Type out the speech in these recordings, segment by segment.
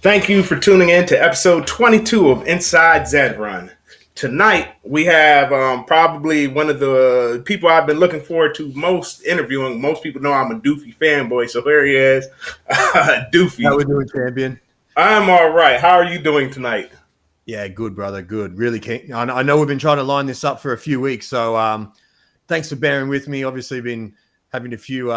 Thank you for tuning in to episode 22 of Inside Zed Run. Tonight, we have probably one of the people I've been looking forward to most interviewing. Most people know I'm a Doofy fanboy, so here he is. How Doofy. we doing, champion? I'm all right. How are you doing tonight? Yeah, good, brother. Good. Really keen. I know we've been trying to line this up for a few weeks, so thanks for bearing with me. Obviously, been having a few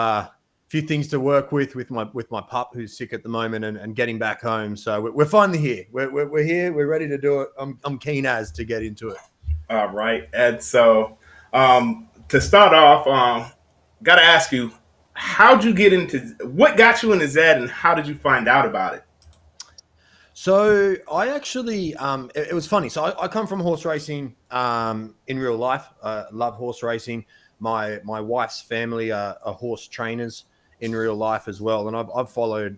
things to work with my pup who's sick at the moment and getting back home. So we're finally here. We're here. We're ready to do it. I'm keen as to get into it. All right. And so, to start off, got to ask you, how'd you get into what got you into Zed, and how did you find out about it? So I actually, it was funny. So I come from horse racing in real life. Love horse racing. My wife's family are horse trainers in real life as well, and I've followed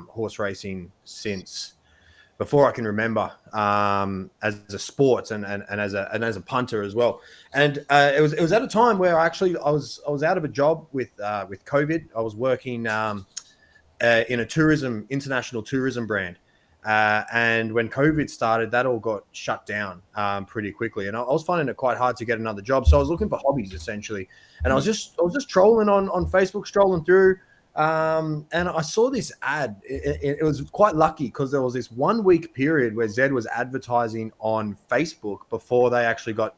horse racing since before I can remember as a sport and as a punter as well. And it was at a time where I was out of a job with COVID. I was working in a international tourism brand. And when COVID started, that all got shut down pretty quickly, and I was finding it quite hard to get another job. So I was looking for hobbies essentially, and I was just trolling on Facebook, strolling through, and I saw this ad. It was quite lucky because there was this 1 week period where Zed was advertising on Facebook before they actually got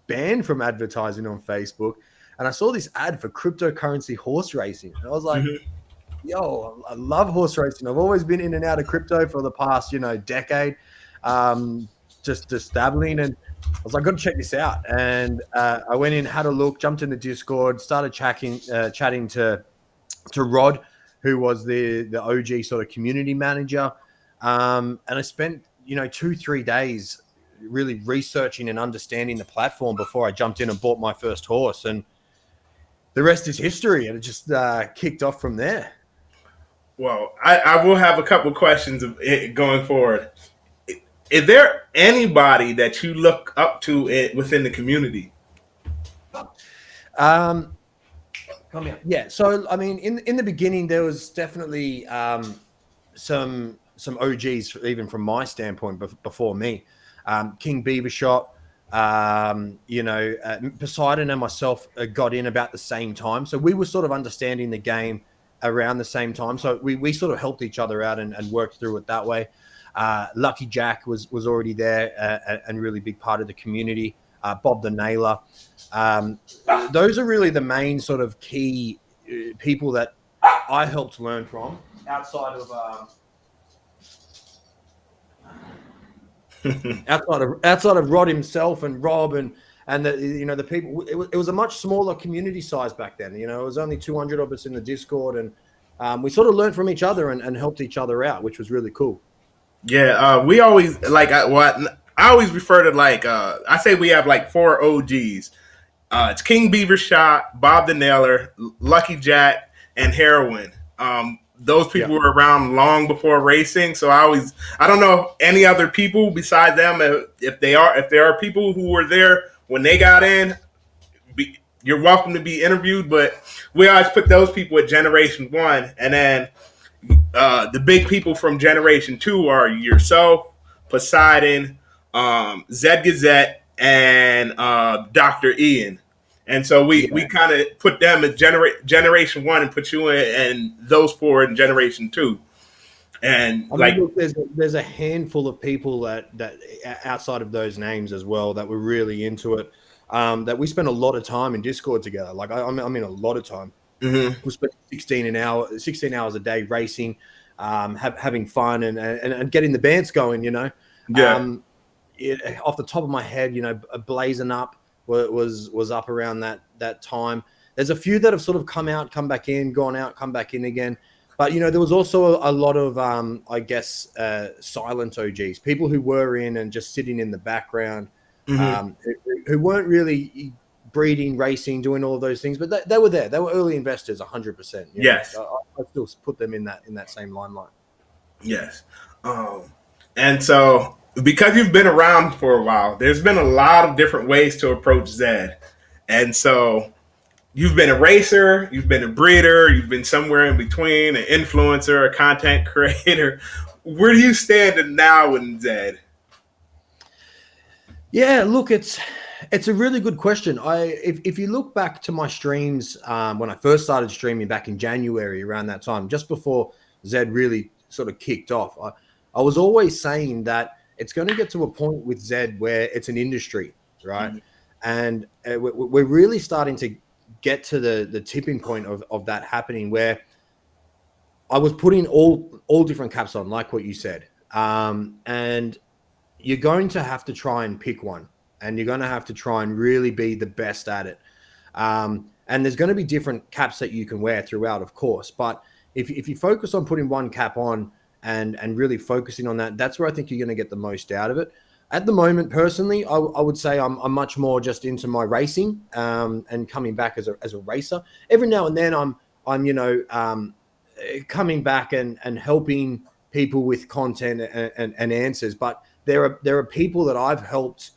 banned from advertising on Facebook, and I saw this ad for cryptocurrency horse racing, and I was like. Mm-hmm. Yo, I love horse racing. I've always been in and out of crypto for the past, decade, just dabbling. And I was like, got to check this out. And I went in, had a look, jumped in the Discord, started chatting to Rod, who was the OG sort of community manager. And I spent, 2-3 days really researching and understanding the platform before I jumped in and bought my first horse. And the rest is history. And it just kicked off from there. Well, I will have a couple questions going forward. Is there anybody that you look up to within the community? Come here. Yeah. So, I mean, in the beginning, there was definitely some OGs, even from my standpoint, before me. King Beavershot, Poseidon and myself got in about the same time. So we were sort of understanding the game around the same time. So we sort of helped each other out and worked through it that way. Lucky Jack was already there and really big part of the community. Bob the Nailer. Those are really the main sort of key people that I helped learn from outside of Rod himself and Rob and the people. It was a much smaller community size back then. It was only 200 of us in the Discord, and we sort of learned from each other and helped each other out, which was really cool. Yeah, we always I always refer to I say we have like 4 OGs. It's King Beavershot, Bob the Nailer, Lucky Jack, and Heroin. Those people were around long before racing, so I don't know any other people besides them. If there are people who were there when they got in, you're welcome to be interviewed. But we always put those people at Generation 1, and then the big people from Generation 2 are yourself, Poseidon, Zed Gazette, and Dr. Ian. And so we kind of put them at Generation 1 and put you in, and those 4 in Generation 2. And look, there's a handful of people that outside of those names as well that were really into it. That we spent a lot of time in Discord together. Like I mean a lot of time. Mm-hmm. We spent 16 hours a day racing, having fun and getting the bands going. Yeah. Off the top of my head, Blazing Up was up around that time. There's a few that have sort of come out, come back in, gone out, come back in again. But, there was also a lot of, silent OGs, people who were in and just sitting in the background, Mm-hmm. who weren't really breeding, racing, doing all of those things. But they were there. They were early investors, 100%. Yes. I still put them in that same limelight. Yes. And so because you've been around for a while, there's been a lot of different ways to approach Zed. And so you've been a racer, you've been a breeder, you've been somewhere in between, an influencer, a content creator. where do you stand now in Zed? Yeah, look, it's a really good question. If you look back to my streams when I first started streaming back in January, around that time, just before Zed really sort of kicked off, I was always saying that it's going to get to a point with Zed where it's an industry, right? Mm-hmm. And we're really starting to get to the tipping point of that happening, where I was putting all different caps on, like what you said, and you're going to have to try and pick one, and you're going to have to try and really be the best at it. And there's going to be different caps that you can wear throughout, of course. But if you focus on putting one cap on and really focusing on that, that's where I think you're going to get the most out of it. At the moment, personally, I would say I'm much more just into my racing and coming back as a racer. Every now and then I'm coming back and helping people with content and answers. But there are people that I've helped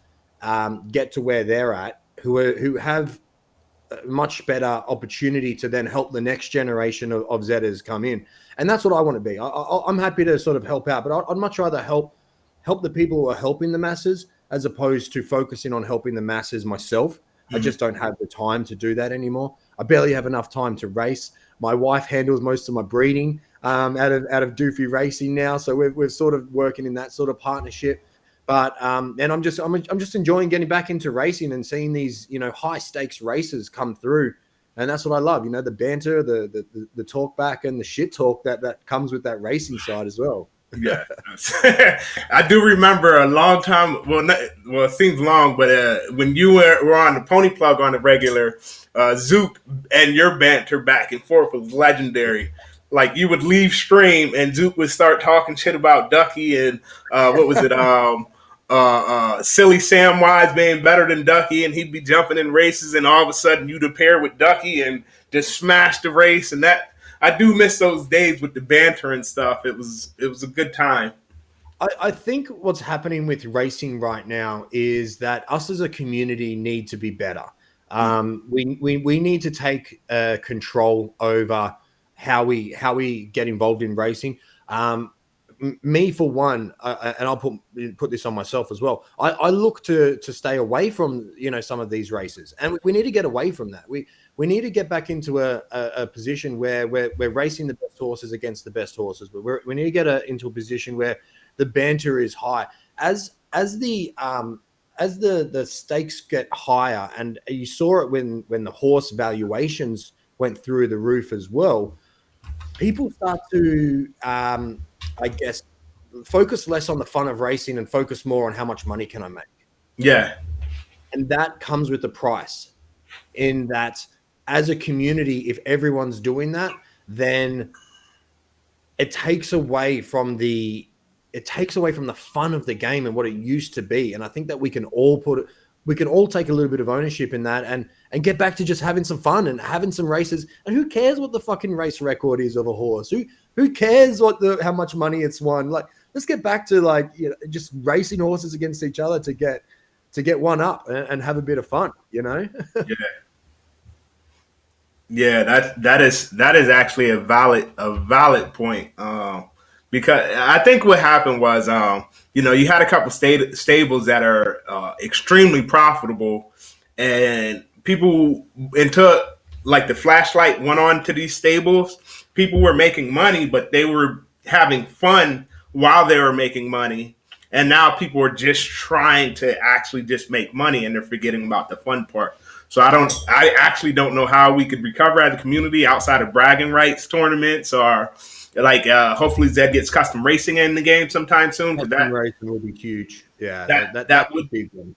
get to where they're at, who have a much better opportunity to then help the next generation of Zetters come in. And that's what I want to be. I'm happy to sort of help out, but I'd much rather help the people who are helping the masses, as opposed to focusing on helping the masses myself. I just don't have the time to do that anymore. I barely have enough time to race. My wife handles most of my breeding out of Doofy Racing now, so we're sort of working in that sort of partnership. But and I'm just enjoying getting back into racing and seeing these high stakes races come through, and that's what I love. The banter, the talk back, and the shit talk that comes with that racing side as well. Yeah, I do remember a long time. Well, it seems long, but when you were on the Pony Plug on the regular, Zook and your banter back and forth was legendary. Like, you would leave stream and Zook would start talking shit about Ducky and what was it? Silly Samwise being better than Ducky, and he'd be jumping in races, and all of a sudden you'd appear with Ducky and just smash the race, and that. I do miss those days with the banter and stuff. It was a good time. I think what's happening with racing right now is that us as a community need to be better. We need to take control over how we get involved in racing. Me, for one, and I'll put this on myself as well. I look to stay away from some of these races, and we need to get away from that. We need to get back into a position where we're racing the best horses against the best horses. But we need to get into a position where the banter is high as the stakes get higher, and you saw it when the horse valuations went through the roof as well. People start to I guess focus less on the fun of racing and focus more on how much money can I make. Yeah. And that comes with the price, in that as a community, if everyone's doing that, then it takes away from the fun of the game and what it used to be. And I think that we can all take a little bit of ownership in that and get back to just having some fun and having some races. And who cares what the fucking race record is of a horse? Who cares how much money it's won? Like, let's get back to just racing horses against each other to get one up and have a bit of fun, Yeah. Yeah, that is actually a valid point. Because I think what happened was, you had a couple stables that are extremely profitable, and people until like the flashlight went on to these stables, people were making money, but they were having fun while they were making money. And now people are just trying to actually just make money, and they're forgetting about the fun part. So I actually don't know how we could recover as a community outside of bragging rights tournaments, or hopefully Zed gets custom racing in the game sometime soon. Custom racing would be huge. Yeah, that would be good.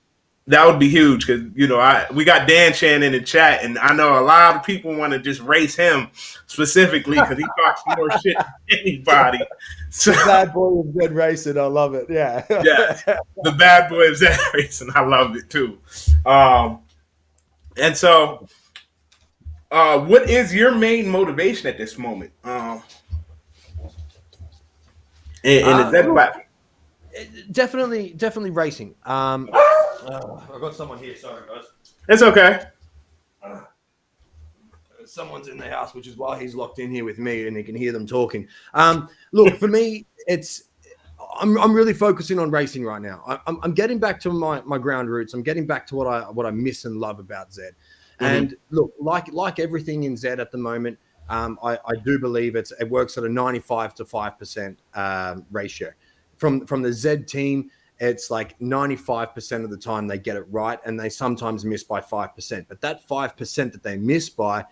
That would be huge, because we got Dan Chan in the chat, and I know a lot of people want to just race him specifically because he talks more shit than anybody. So, the bad boy of Zed Racing, I love it. Yeah, the bad boy of Zed Racing, I love it too. And so, what is your main motivation at this moment? In the Zed platform? Definitely racing. I've got someone here. Sorry, guys. It's okay. Someone's in the house, which is why he's locked in here with me, and he can hear them talking. Look, for me, it's I'm really focusing on racing right now. I'm getting back to my ground roots. I'm getting back to what I miss and love about Zed. And look, like everything in Zed at the moment, I do believe it works at a 95 to 5% ratio. From the Zed team, it's like 95% of the time they get it right, and they sometimes miss by 5%. But that 5% that they miss by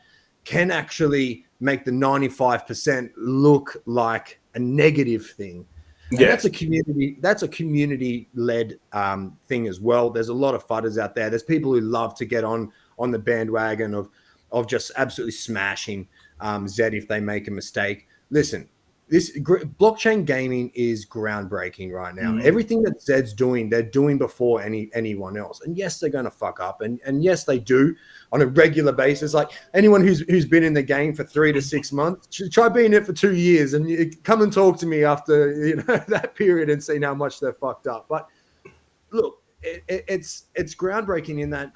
can actually make the 95% look like a negative thing. And Yes. that's a community-led thing as well. There's a lot of fudders out there. There's people who love to get on the bandwagon of just absolutely smashing Zed if they make a mistake. Listen, this blockchain gaming is groundbreaking right now. Everything that Zed's doing, they're doing before anyone else. And yes, they're going to fuck up. And yes, they do on a regular basis. Like anyone who's been in the game for 3 to 6 months, should try being in it for 2 years and you come and talk to me after that period and see how much they're fucked up. But look, it's groundbreaking in that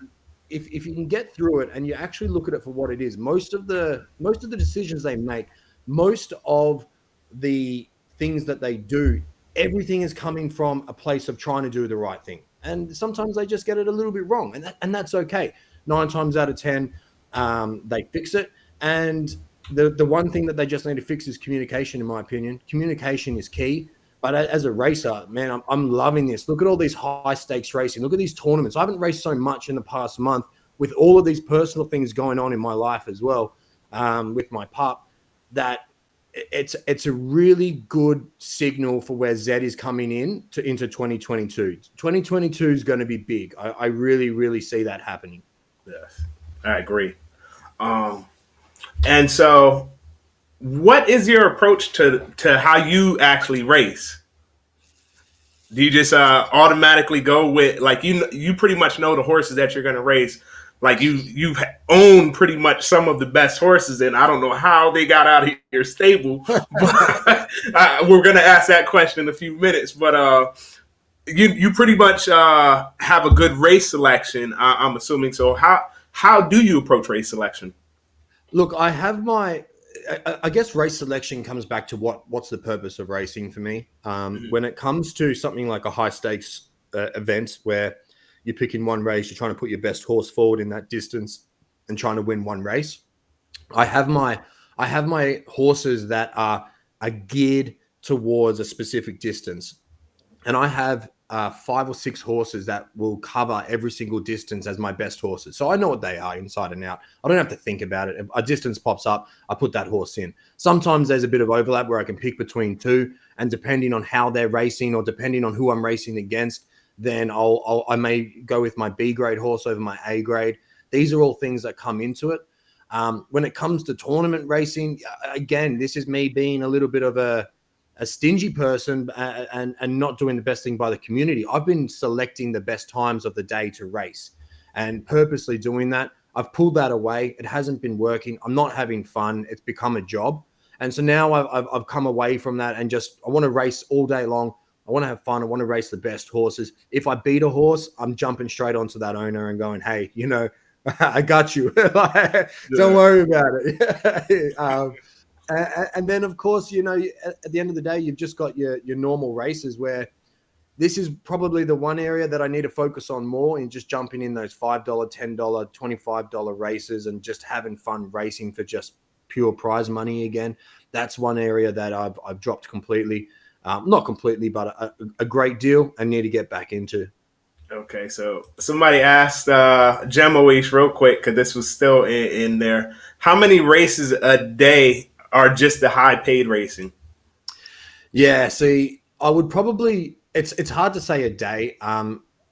if you can get through it and you actually look at it for what it is, most of the decisions they make, most of the things that they do, everything is coming from a place of trying to do the right thing. And sometimes they just get it a little bit wrong, and that's okay. 9 times out of 10, they fix it. And the one thing that they just need to fix is communication, in my opinion. Communication is key. But as a racer, man, I'm loving this. Look at all these high stakes racing. Look at these tournaments. I haven't raced so much in the past month with all of these personal things going on in my life as well, with my pup, that it's a really good signal for where Zed is coming into 2022. 2022 is going to be big. I really, really see that happening. Yes, I agree. And so, what is your approach to how you actually race? Do you just automatically go with, like, you pretty much know the horses that you're going to race? Like you own pretty much some of the best horses, and I don't know how they got out of your stable. But, we're going to ask that question in a few minutes. But you pretty much have a good race selection, I'm assuming. So how do you approach race selection? Look, I have I guess race selection comes back to what's the purpose of racing for me. When it comes to something like a high stakes event where you're picking one race, you're trying to put your best horse forward in that distance and trying to win one race, I have my horses that are geared towards a specific distance, and I have 5 or 6 horses that will cover every single distance as my best horses. So I know what they are inside and out. I don't have to think about it. If a distance pops up, I put that horse in. Sometimes there's a bit of overlap where I can pick between 2, and depending on how they're racing or depending on who I'm racing against, then I may go with my B grade horse over my A grade. These are all things that come into it. When it comes to tournament racing, again, this is me being a little bit of a stingy person and not doing the best thing by the community. I've been selecting the best times of the day to race and purposely doing that. I've pulled that away. It hasn't been working. I'm not having fun. It's become a job. And so now I've come away from that and I want to race all day long. I want to have fun. I want to race the best horses. If I beat a horse, I'm jumping straight onto that owner and going, hey, I got you. Don't worry about it. And then, of course, at the end of the day, you've just got your normal races where this is probably the one area that I need to focus on more in just jumping in those $5, $10, $25 races and just having fun racing for just pure prize money again. That's one area that I've dropped completely. Not completely, but a great deal I need to get back into. Okay, so somebody asked Jemoish real quick, because this was still in there. How many races a day are just the high paid racing? Yeah, see, I would probably, it's hard to say a day.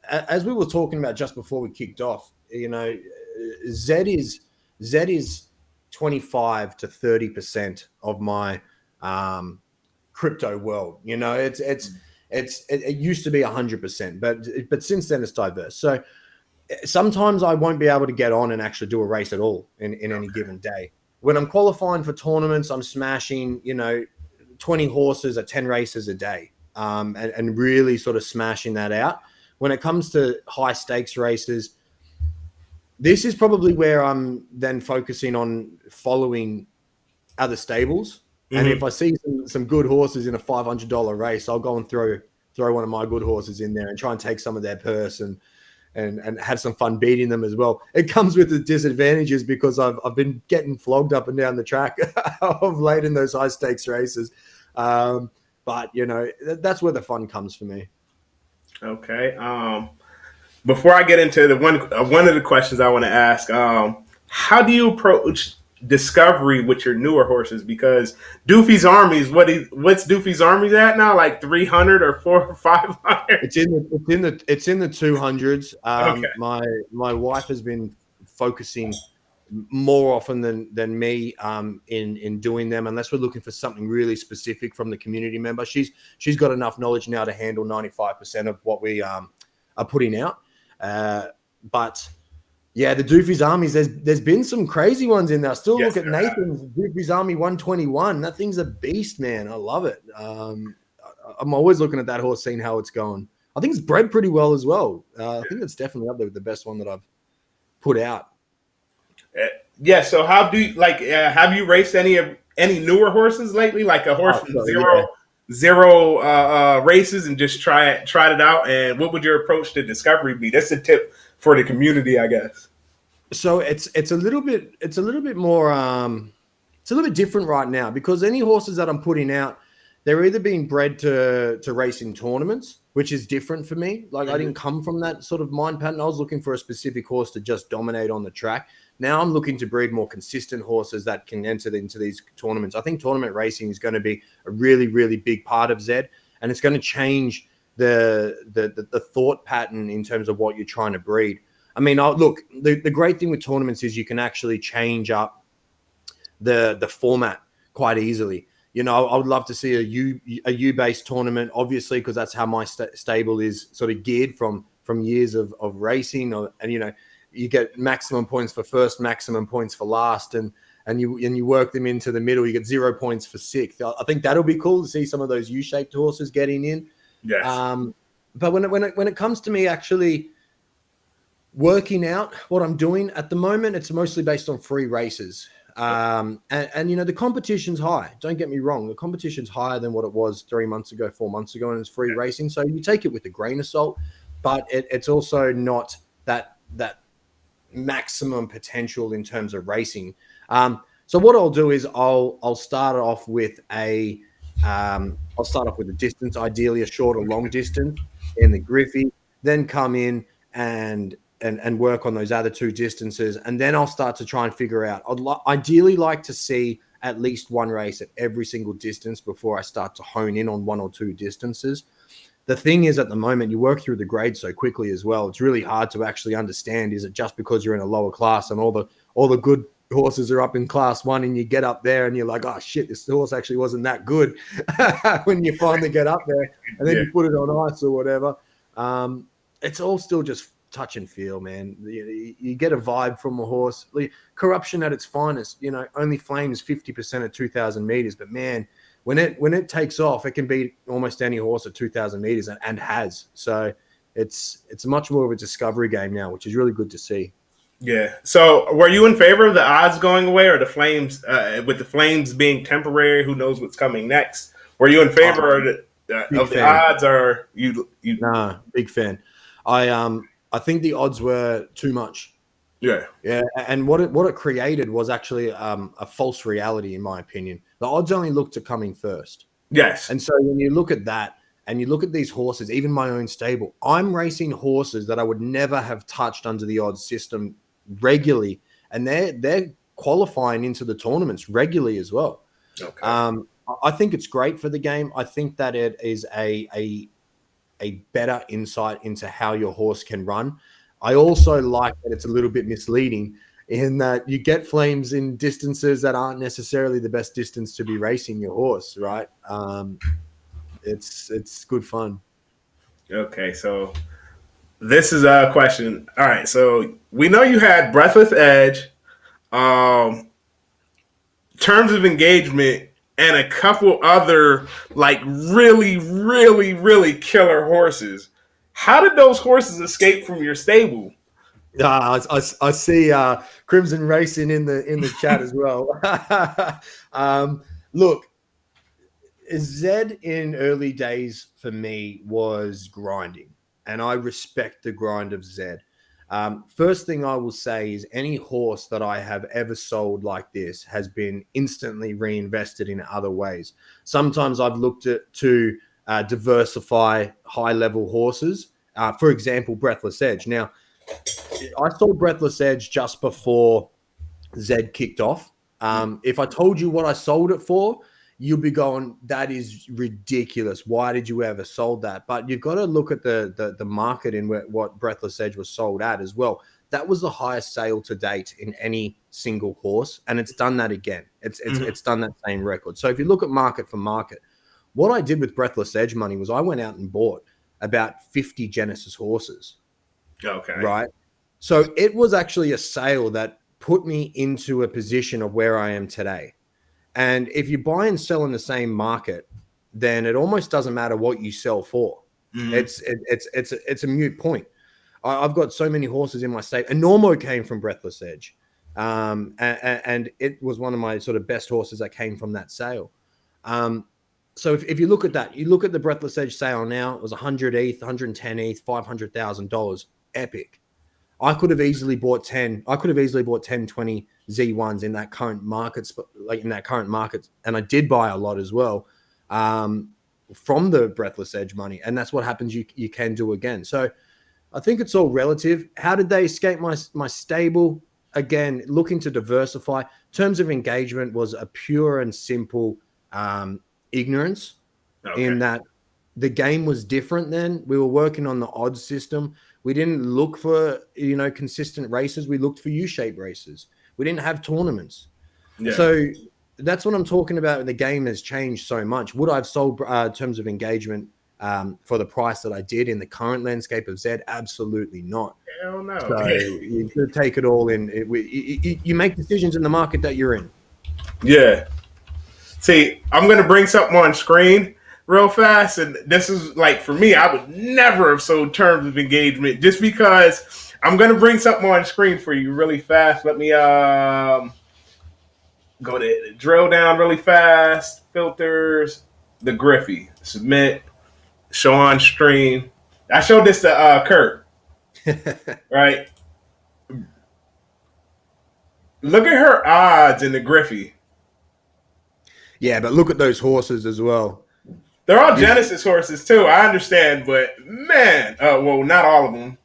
As we were talking about just before we kicked off, Zed is 25 to 30% of my crypto world. It used to be 100%, but since then it's diverse. So sometimes I won't be able to get on and actually do a race at all in any given day. When I'm qualifying for tournaments, I'm smashing 20 horses at 10 races a day, and really sort of smashing that out. When it comes to high stakes races, this is probably where I'm then focusing on following other stables And Mhm. if I see some good horses in a $500 race, I'll go and throw one of my good horses in there and try and take some of their purse and have some fun beating them as well. It comes with the disadvantages because I've been getting flogged up and down the track of late in those high stakes races. But that's where the fun comes for me. Okay. Before I get into the one of the questions I want to ask, how do you approach discovery with your newer horses? Because Doofy's Army's what's Doofy's Army's at now? Like 300 or 400 or 500? It's in the 200s. Okay. My wife has been focusing more often than me in doing them, unless we're looking for something really specific from the community member. She's got enough knowledge now to handle 95% of what we are putting out. But yeah, the Doofy's Armies, there's been some crazy ones in there. Still Yes, look at Nathan's Doofy's Army 121. That thing's a beast, man. I love it. I'm always looking at that horse, seeing how it's going. I think it's bred pretty well as well. I think it's definitely up there with the best one that I've put out. Yeah. So how do you have you raced any newer horses lately? Like a horse from zero races and just tried it out. And what would your approach to discovery be? That's a tip for the community, I guess. So it's a little bit more it's a little bit different right now because any horses that I'm putting out, they're either being bred to race in tournaments, which is different for me. Like I didn't come from that sort of mind pattern. I was looking for a specific horse to just dominate on the track. Now I'm looking to breed more consistent horses that can enter into these tournaments. I think tournament racing is going to be a really, really big part of Zed, and it's going to change the thought pattern in terms of what you're trying to breed. I mean, look, the great thing with tournaments is you can actually change up the format quite easily. I would love to see a U-based tournament, obviously, because that's how my stable is sort of geared from years of racing. And you get maximum points for first, maximum points for last, and you work them into the middle. You get 0 points for sixth. I think that'll be cool to see some of those U-shaped horses getting in. Yes. But when it comes to me actually working out what I'm doing at the moment, it's mostly based on free races. And the competition's high. Don't get me wrong. The competition's higher than what it was 3 months ago, 4 months ago, and it's free racing. So you take it with a grain of salt, but it's also not that maximum potential in terms of racing. So what I'll do is I'll start off with a distance, ideally a short or long distance in the Griffey, then come in and work on those other two distances. And then I'll start to try and figure out, I'd ideally like to see at least one race at every single distance before I start to hone in on one or two distances. The thing is, at the moment, you work through the grades so quickly as well. It's really hard to actually understand, is it just because you're in a lower class and all the good horses are up in class one and you get up there and you're like, oh shit, this horse actually wasn't that good when you finally get up there and then you put it on ice or whatever. It's all still just touch and feel, man. You get a vibe from a horse. Corruption at its finest, only flames 50% at 2,000 meters, but man, when it takes off, it can beat almost any horse at 2,000 meters and has. So it's much more of a discovery game now, which is really good to see. Yeah. So were you in favor of the odds going away or the flames, with the flames being temporary? Who knows what's coming next? Were you in favor of the odds, or you? Nah, big fan. I think the odds were too much. Yeah. Yeah. And what it created was actually a false reality, in my opinion. The odds only looked to coming first. Yes. And so when you look at that and you look at these horses, even my own stable, I'm racing horses that I would never have touched under the odds system regularly. And they're qualifying into the tournaments regularly as well. Okay. I think it's great for the game. I think that it is a better insight into how your horse can run. I also like that it's a little bit misleading in that you get flames in distances that aren't necessarily the best distance to be racing your horse, right? It's good fun. Okay, so this is a question. All right, so we know you had Breathless Edge, Terms of Engagement, and a couple other like really, really, really killer horses. How did those horses escape from your stable? I see Crimson Racing in the chat as well. Look, Zed in early days for me was grinding, and I respect the grind of Zed. First thing I will say is any horse that I have ever sold like this has been instantly reinvested in other ways. Sometimes I've looked at to diversify high level horses. For example, Breathless Edge. Now, I sold Breathless Edge just before Zed kicked off. If I told you what I sold it for, you'll be going, that is ridiculous. Why did you ever sold that? But you've got to look at the market in what Breathless Edge was sold at as well. That was the highest sale to date in any single horse, and it's done that again. It's done that same record. So if you look at market for market, what I did with Breathless Edge money was I went out and bought about 50 Genesis horses. Okay. Right. So it was actually a sale that put me into a position of where I am today. And if you buy and sell in the same market, then it almost doesn't matter what you sell for. It's a moot point. I've got so many horses in my stable. And Normo came from Breathless Edge. And it was one of my sort of best horses that came from that sale. So if you look at that, you look at the Breathless Edge sale now, it was 100 ETH, 110 ETH, $500,000. Epic. I could have easily bought 10, 20 Z1s in that current market, and I did buy a lot as well from the Breathless Edge money, and that's what happens. You can do again. So I think it's all relative. How did they escape my stable? Again, looking to diversify. Terms of engagement was a pure and simple ignorance in that the game was different then. We were working on the odds system. We didn't look for, consistent races. We looked for U-shaped races. We didn't have tournaments. Yeah. So that's what I'm talking about. The game has changed so much. Would I have sold terms of engagement for the price that I did in the current landscape of Zed? Absolutely not. Hell no. So you should take it all in. You make decisions in the market that you're in. Yeah. See, I'm going to bring something on screen real fast. And this is like, for me, I would never have sold terms of engagement just because I'm going to bring something on screen for you really fast. Let me go to drill down really fast. Filters, the Griffey, submit, show on stream. I showed this to Kurt, right? Look at her odds in the Griffey. Yeah, but look at those horses as well. They're all Genesis horses too. I understand, but man, well, not all of them.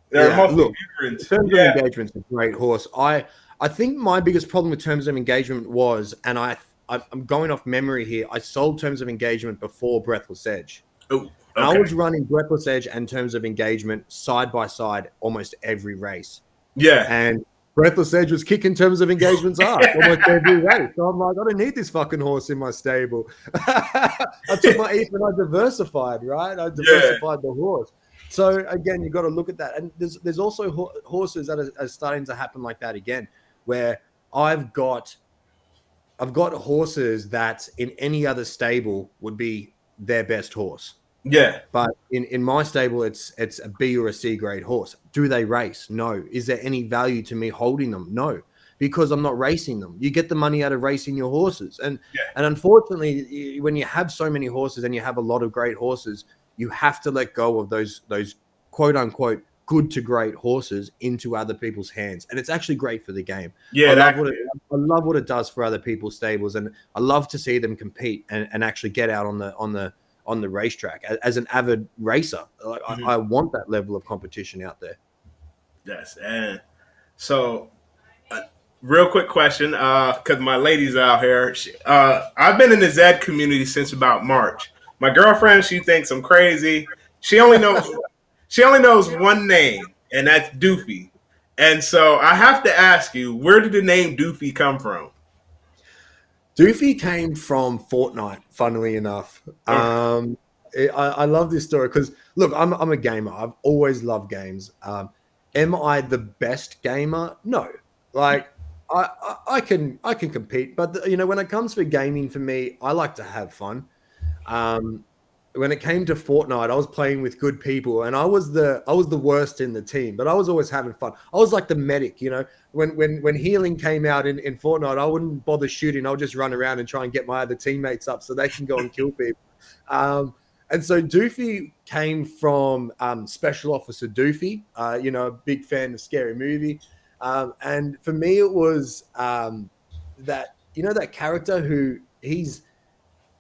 They're mostly different. Terms of Engagement's a great horse. I think my biggest problem with Terms of Engagement was, and I'm going off memory here, I sold Terms of Engagement before Breathless Edge. Oh, okay. I was running Breathless Edge and Terms of Engagement side by side almost every race. Yeah, and Breathless Edge was kicking Terms of Engagement's ass almost every race. So I'm like, I don't need this fucking horse in my stable. I took my ETH and I diversified, right? I diversified the horse. So again, you got to look at that. And there's also horses that are starting to happen like that again, where I've got horses that in any other stable would be their best horse. Yeah. But in my stable, it's a B or a C grade horse. Do they race? No. Is there any value to me holding them? No, because I'm not racing them. You get the money out of racing your horses. And unfortunately, when you have so many horses and you have a lot of great horses, you have to let go of those quote unquote good to great horses into other people's hands. And it's actually great for the game. Yeah, I love what it does for other people's stables. And I love to see them compete and actually get out on the racetrack as an avid racer. Like, I want that level of competition out there. Yes. And so real quick question, because my lady's out here. I've been in the Zed community since about March. My girlfriend, she thinks I'm crazy. She only knows one name, and that's Doofy. And so I have to ask you, where did the name Doofy come from? Doofy came from Fortnite, funnily enough. I love this story because, look, I'm a gamer. I've always loved games. Am I the best gamer? No. Like, I can compete, but when it comes for gaming, for me, I like to have fun. when it came to Fortnite, I was playing with good people, and I was the worst in the team, but I was always having fun. I was like the medic, you know. When healing came out in Fortnite, I wouldn't bother shooting. I'll just run around and try and get my other teammates up so they can go and kill people. And so Doofy came from Special Officer Doofy, you know, a big fan of Scary Movie. And for me, it was that, you know, that character who he's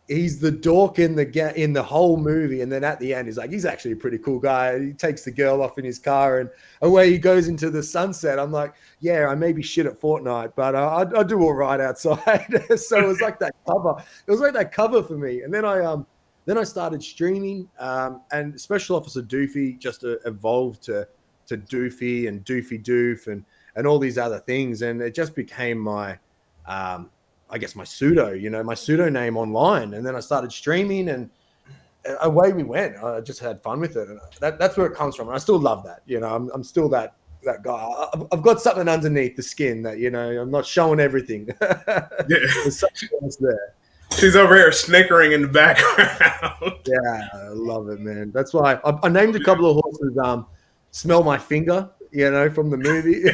the dork in the whole movie, and then at the end he's like, he's actually a pretty cool guy. He takes the girl off in his car and away he goes into the sunset. I'm like, yeah, I may be shit at Fortnite, but I do all right outside. So it was like that cover. It was like that cover for me. And then I started streaming, and Special Officer Doofy just evolved to Doofy and Doofy Doof and all these other things, and it just became my I guess my pseudo name online. And then I started streaming, and away we went. I just had fun with it, and that's where it comes from. And I still love that. You know, I'm still that guy. I've got something underneath the skin that, you know, I'm not showing everything. There's something else there. She's over here snickering in the background. Yeah, I love it, man. That's why I named a couple of horses. Smell My Finger, you know, from the movie.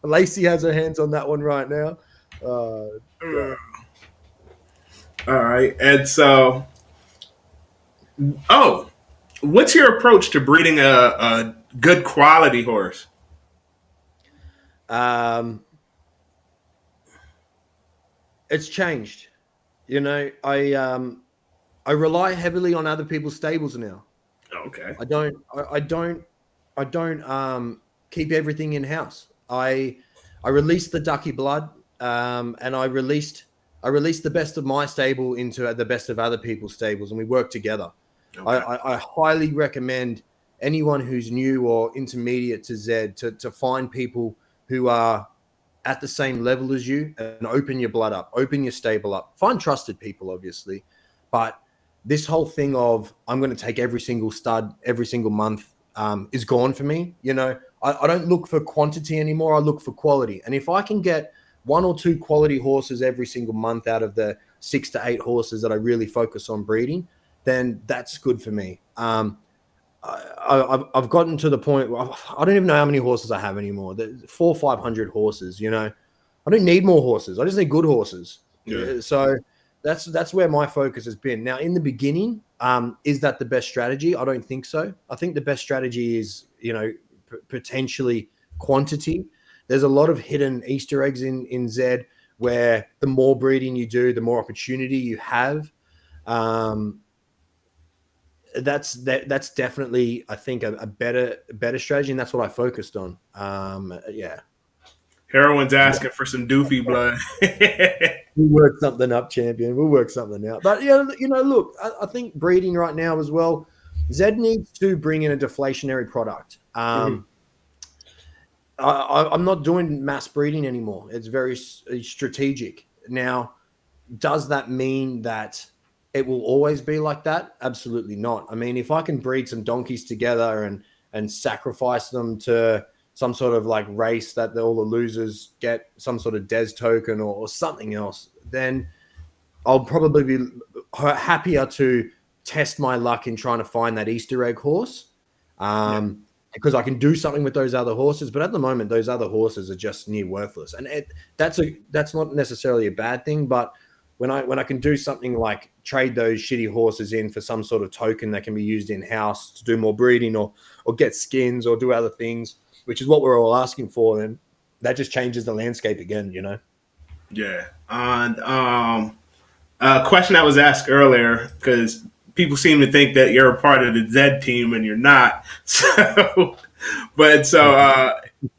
Lacey has her hands on that one right now. Yeah. All right, and so, what's your approach to breeding a good quality horse? It's changed. You know, I rely heavily on other people's stables now. Okay. I don't keep everything in house. I released the Ducky Blood, and I released the best of my stable into the best of other people's stables, and we work together. Okay. I highly recommend anyone who's new or intermediate to Z to find people who are at the same level as you, and open your blood up, open your stable up. Find trusted people, obviously, but this whole thing of I'm going to take every single stud every single month is gone for me. You know, I don't look for quantity anymore. I look for quality. And if I can get 1 or 2 quality horses every single month out of the 6 to 8 horses that I really focus on breeding, then that's good for me. I've gotten to the point where I don't even know how many horses I have anymore. 400 or 500 horses, you know. I don't need more horses. I just need good horses. Yeah. So that's where my focus has been. Now, in the beginning, is that the best strategy? I don't think so. I think the best strategy is, you know, potentially quantity. There's a lot of hidden Easter eggs in Z where the more breeding you do, the more opportunity you have. That's definitely, I think, a better strategy, and that's what I focused on. Yeah. Heroin's asking for some Doofy blood. We'll work something up, champion. We'll work something out. But yeah, you know, look, I think breeding right now as well, Z needs to bring in a deflationary product. I'm not doing mass breeding anymore. It's very strategic. Now, does that mean that it will always be like that? Absolutely not. I mean, if I can breed some donkeys together and sacrifice them to some sort of like race that all the losers get some sort of Des token or something else, then I'll probably be happier to test my luck in trying to find that Easter egg horse, because I can do something with those other horses. But at the moment, those other horses are just near worthless, and that's not necessarily a bad thing. But when I can do something like trade those shitty horses in for some sort of token that can be used in house to do more breeding or get skins or do other things, which is what we're all asking for, then that just changes the landscape again, you know? Yeah. And a question that was asked earlier, because people seem to think that you're a part of the Z team and you're not. So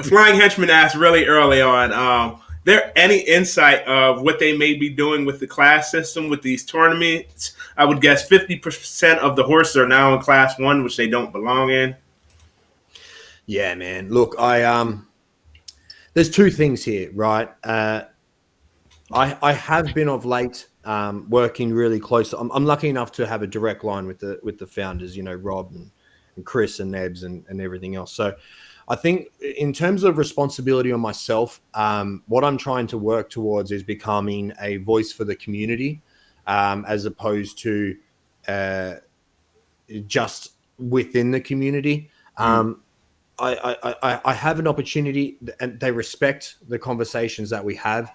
Flying Henchman asked really early on, there any insight of what they may be doing with the class system with these tournaments? I would guess 50% of the horses are now in class 1, which they don't belong in. Yeah, man. Look, there's 2 things here, right? I have been of late working really close. I'm lucky enough to have a direct line with the founders, you know, Rob and Chris and Nebs and everything else. So I think in terms of responsibility on myself, what I'm trying to work towards is becoming a voice for the community, as opposed to just within the community. I have an opportunity, and they respect the conversations that we have.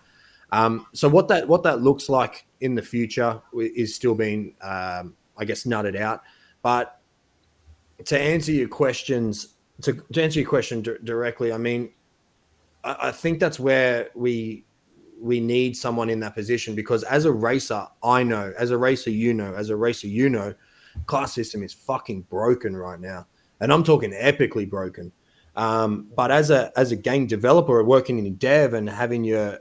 So what that looks like in the future is still being, I guess, nutted out. But to answer your questions, to answer your question directly, I mean, I think that's where we need someone in that position, because as a racer, I know, as a racer, class system is fucking broken right now, and I'm talking epically broken. But as a game developer working in dev and having your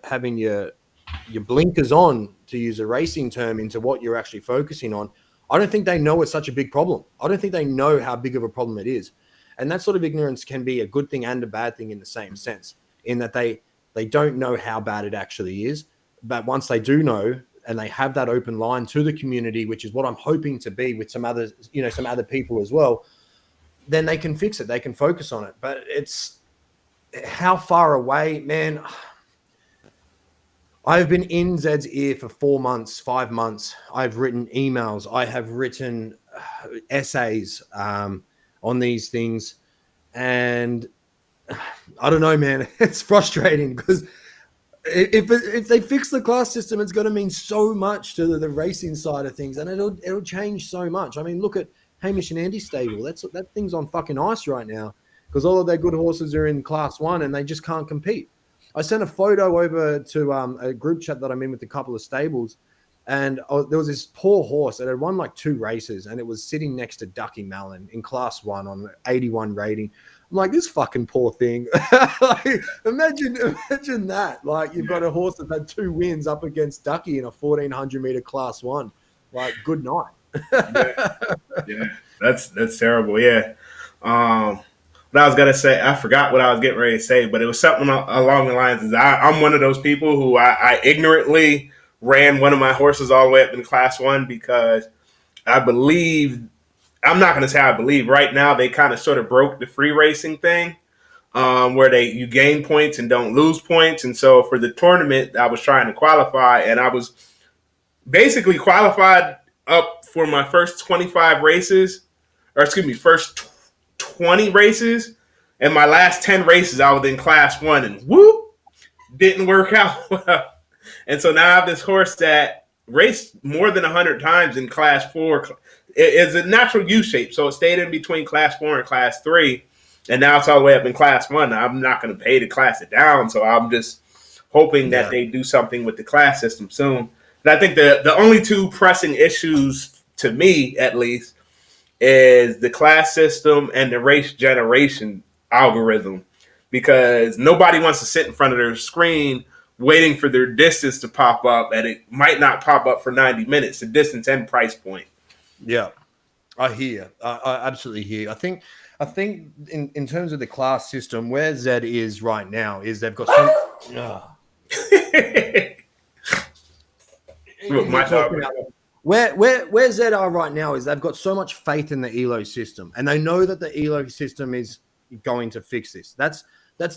blinkers on, to use a racing term, into what you're actually focusing on, I don't think they know it's such a big problem. I don't think they know how big of a problem it is. And that sort of ignorance can be a good thing and a bad thing in the same sense, in that they don't know how bad it actually is. But once they do know, and they have that open line to the community, which is what I'm hoping to be with some other people as well, then they can fix it. They can focus on it. But it's how far away, man. I've been in Zed's ear for 4 months, 5 months. I've written emails. I have written essays on these things. And I don't know, man. It's frustrating, because if they fix the class system, it's going to mean so much to the racing side of things, and it'll change so much. I mean, look at Hamish and Andy's stable. That thing's on fucking ice right now, because all of their good horses are in Class 1 and they just can't compete. I sent a photo over to a group chat that I'm in with a couple of stables, and there was this poor horse that had won like 2 races, and it was sitting next to Ducky Mallon in Class 1 on 81 rating. I'm like, this fucking poor thing. Like, imagine that. Like, you've got a horse that had 2 wins up against Ducky in a 1,400 meter Class 1. Like, good night. Yeah, that's terrible. Yeah. What I was gonna say, I forgot what I was getting ready to say, but it was something along the lines of, I'm one of those people who I ignorantly ran one of my horses all the way up in Class 1, because I believe, I'm not going to say I believe, right now they kind of sort of broke the free racing thing, where you gain points and don't lose points. And so for the tournament, I was trying to qualify, and I was basically qualified up for my first 25 races, or excuse me, first 20 races, and my last 10 races I was in Class 1, and whoop, didn't work out well. And so now I have this horse that raced more than 100 times in Class 4. It's a natural U shape, so it stayed in between Class 4 and Class 3, and now it's all the way up in Class 1. I'm not going to pay to class it down, so I'm just hoping that they do something with the class system soon. And I think the only 2 pressing issues, to me at least, is the class system and the race generation algorithm, because nobody wants to sit in front of their screen waiting for their distance to pop up, and it might not pop up for 90 minutes, the distance and price point. Yeah, I hear. I absolutely hear. I think in terms of the class system, where Zed is right now is they've got some. Where Zed are right now is they've got so much faith in the ELO system, and they know that the ELO system is going to fix this. That's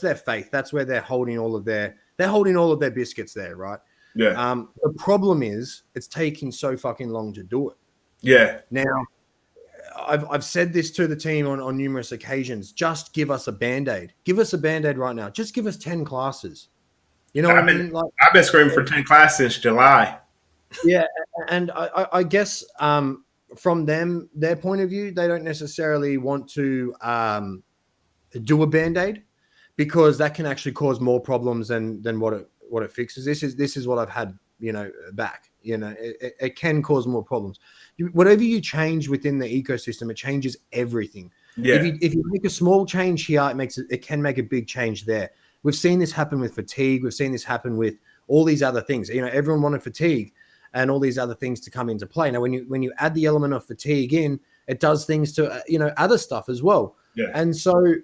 their faith. That's where they're holding all of their biscuits there, right? Yeah. The problem is it's taking so fucking long to do it. Yeah. Now, I've said this to the team on numerous occasions. Just give us a Band-Aid. Give us a Band-Aid right now. Just give us 10 classes. You know what I mean? Like, I've been screaming for 10 classes since July. Yeah, and I guess from their point of view, they don't necessarily want to do a Band-Aid, because that can actually cause more problems than what it fixes. This is what I've had, back. It can cause more problems. Whatever you change within the ecosystem, it changes everything. Yeah. If you make a small change here, it can make a big change there. We've seen this happen with fatigue. We've seen this happen with all these other things. Everyone wanted fatigue and all these other things to come into play. Now, when you add the element of fatigue in, it does things to other stuff as well. Yeah. And so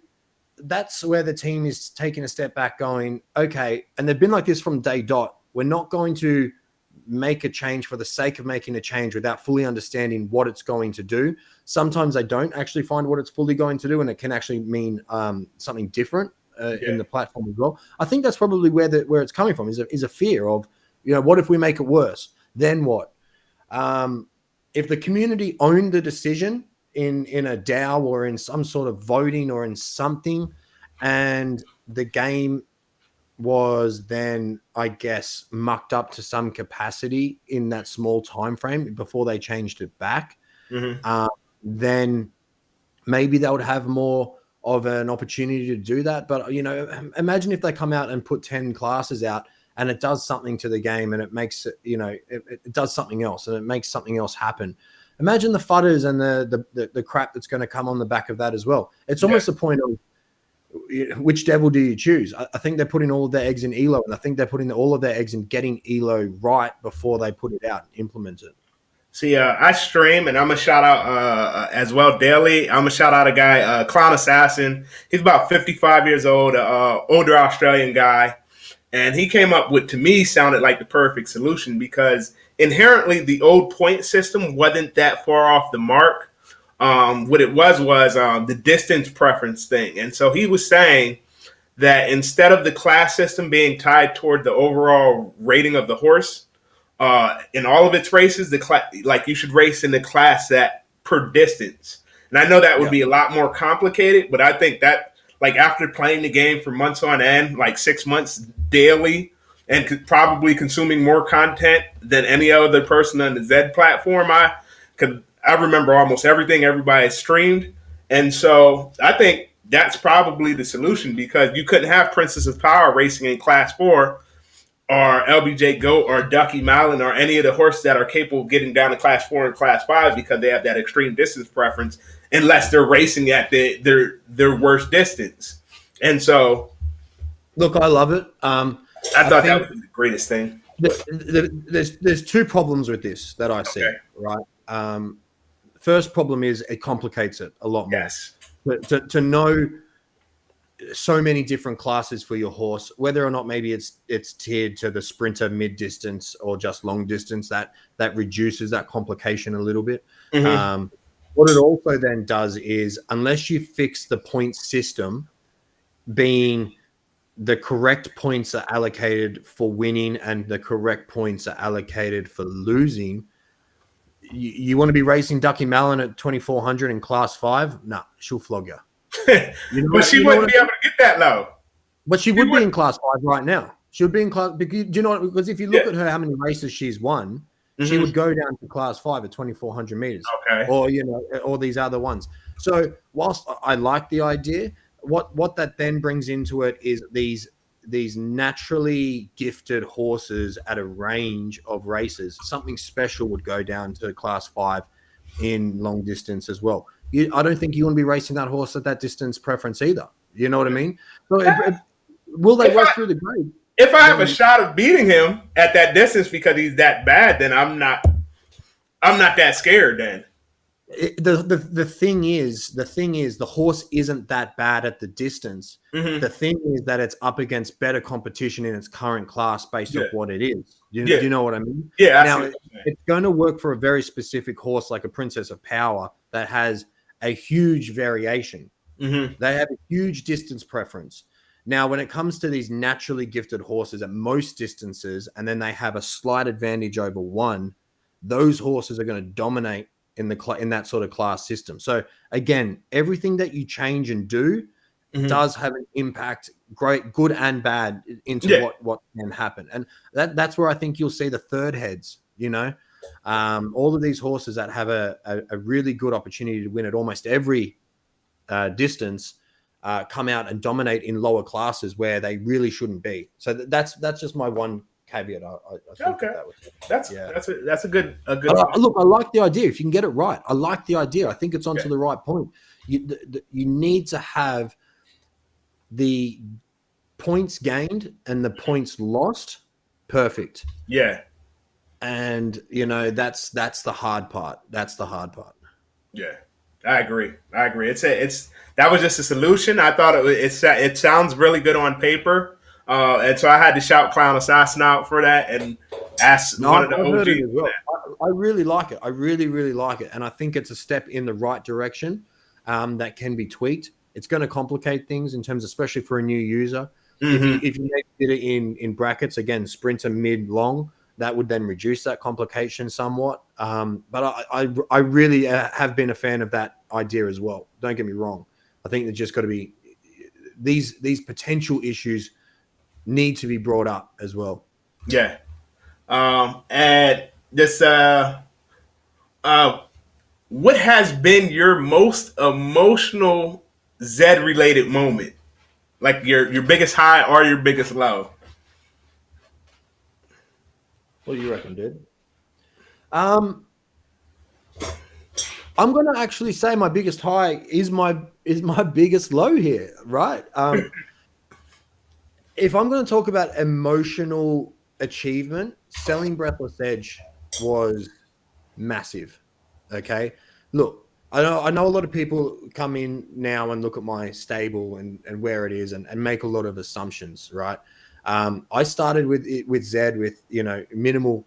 that's where the team is taking a step back, going, okay, and they've been like this from day dot. We're not going to make a change for the sake of making a change without fully understanding what it's going to do. Sometimes they don't actually find what it's fully going to do, and it can actually mean something different in the platform as well. I think that's probably where it's coming from, is a fear of, what if we make it worse? Then what? if the community owned the decision in a DAO or in some sort of voting or in something, and the game was then, I guess, mucked up to some capacity in that small time frame before they changed it back, then maybe they would have more of an opportunity to do that. But, imagine if they come out and put 10 classes out and it does something to the game and it makes it, it does something else and it makes something else happen. Imagine the fudders and the crap that's going to come on the back of that as well. It's almost the point of, which devil do you choose? I think they're putting all of their eggs in ELO, and I think they're putting all of their eggs in getting ELO right before they put it out and implement it. See, I stream, and I'm going to shout out as well daily. I'm going to shout out a guy, Clown Assassin. He's about 55 years old, older Australian guy. And he came up with, to me, sounded like the perfect solution because inherently the old point system wasn't that far off the mark. What it was the distance preference thing. And so he was saying that instead of the class system being tied toward the overall rating of the horse, in all of its races, like you should race in the class that per distance. And I know that would be a lot more complicated, but I think that, like, after playing the game for months on end, like 6 months daily, and probably consuming more content than any other person on the Zed platform, I remember almost everything everybody streamed. And so I think that's probably the solution because you couldn't have Princess of Power racing in Class 4 or LBJ Goat or Ducky Malin or any of the horses that are capable of getting down to Class 4 and Class 5 because they have that extreme distance preference unless they're racing at their worst distance. And so... Look, I love it. I thought that was the greatest thing. There's two problems with this that I see, right? First problem is it complicates it a lot more. Yes. To know so many different classes for your horse, whether or not maybe it's tiered to the sprinter, mid distance, or just long distance, that reduces that complication a little bit. What it also then does is, unless you fix the point system, being the correct points are allocated for winning and the correct points are allocated for losing, you want to be racing Ducky Malin at 2,400 in Class 5? Nah, she'll flog you. But she wouldn't be able to get that low. But she would be in Class 5 right now. She would be in Class... Because if you look at her, how many races she's won, she would go down to Class 5 at 2,400 meters. Okay. Or, all these other ones. So whilst I like the idea, what that then brings into it is these naturally gifted horses at a range of races. Something special would go down to Class 5 in long distance as well. I don't think you want to be racing that horse at that distance preference either. You know what I mean? So will they work through the grade? If I have a shot of beating him at that distance because he's that bad, then I'm not that scared then. The thing is the horse isn't that bad at the distance. The thing is that it's up against better competition in its current class based on what it is. Do you know what I mean? Yeah. Now it's going to work for a very specific horse like a Princess of Power that has a huge variation. They have a huge distance preference. Now, when it comes to these naturally gifted horses at most distances, and then they have a slight advantage over one, those horses are going to dominate in that sort of class system. So again, everything that you change and do does have an impact, great, good and bad, into what can happen. And that's where I think you'll see the third heads, all of these horses that have a really good opportunity to win at almost every distance come out and dominate in lower classes where they really shouldn't be. So that's just my one caveat. I think that's a good. Look, I like the idea. If you can get it right, I like the idea. I think it's onto the right point. You need to have the points gained and the points lost perfect. Yeah. And that's the hard part. That's the hard part. Yeah, I agree. It's that was just a solution. I thought it sounds really good on paper. And so I had to shout Clown Assassin out for that and ask one of the OGs. Well. I really like it. I really, really like it. And I think it's a step in the right direction that can be tweaked. It's going to complicate things in terms, especially for a new user. If you did it in brackets, again, sprinter, mid, long, that would then reduce that complication somewhat. But I really have been a fan of that idea as well. Don't get me wrong. I think there's just got to be these potential issues need to be brought up as well. Yeah. And this, what has been your most emotional Zed related moment? Like your biggest high or your biggest low? What do you reckon, dude? I'm gonna actually say my biggest high is my biggest low here, right? If I'm going to talk about emotional achievement, selling Breathless Edge was massive. Okay, look, I know a lot of people come in now and look at my stable and where it is and make a lot of assumptions, right? I started with Zed with minimal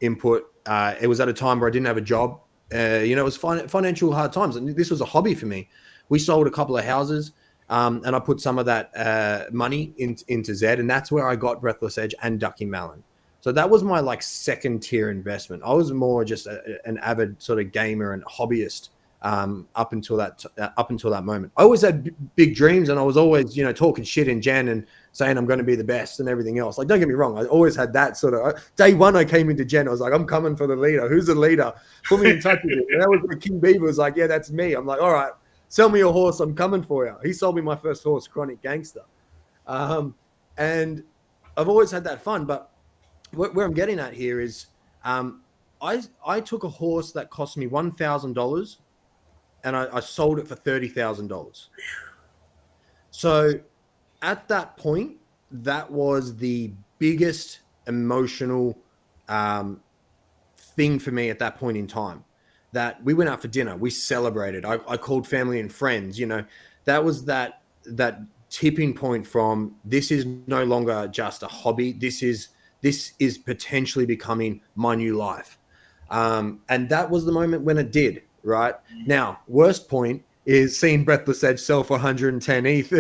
input. It was at a time where I didn't have a job. It was financial hard times, and this was a hobby for me. We sold a couple of houses, and I put some of that money into Zed, and that's where I got Breathless Edge and Ducky Malin. So that was my second tier investment. I was more just an avid sort of gamer and hobbyist up until that moment. I always had big dreams, and I was always talking shit in Gen and saying I'm going to be the best and everything else. Don't get me wrong, I always had that sort of day one. I came into Gen, I was like, I'm coming for the leader. Who's the leader? Put me in touch with it. And that was when King Beaver was like, yeah, that's me. I'm like, all right, sell me a horse. I'm coming for you. He sold me my first horse, Chronic Gangster. And I've always had that fun. But where I'm getting at here is I took a horse that cost me $1,000 and I sold it for $30,000. So at that point, that was the biggest emotional thing for me at that point in time. That we went out for dinner, we celebrated. I called family and friends. That was that tipping point from this is no longer just a hobby. This is potentially becoming my new life. And that was the moment when it did. Right now, worst point is seeing Breathless Edge sell for 110 ETH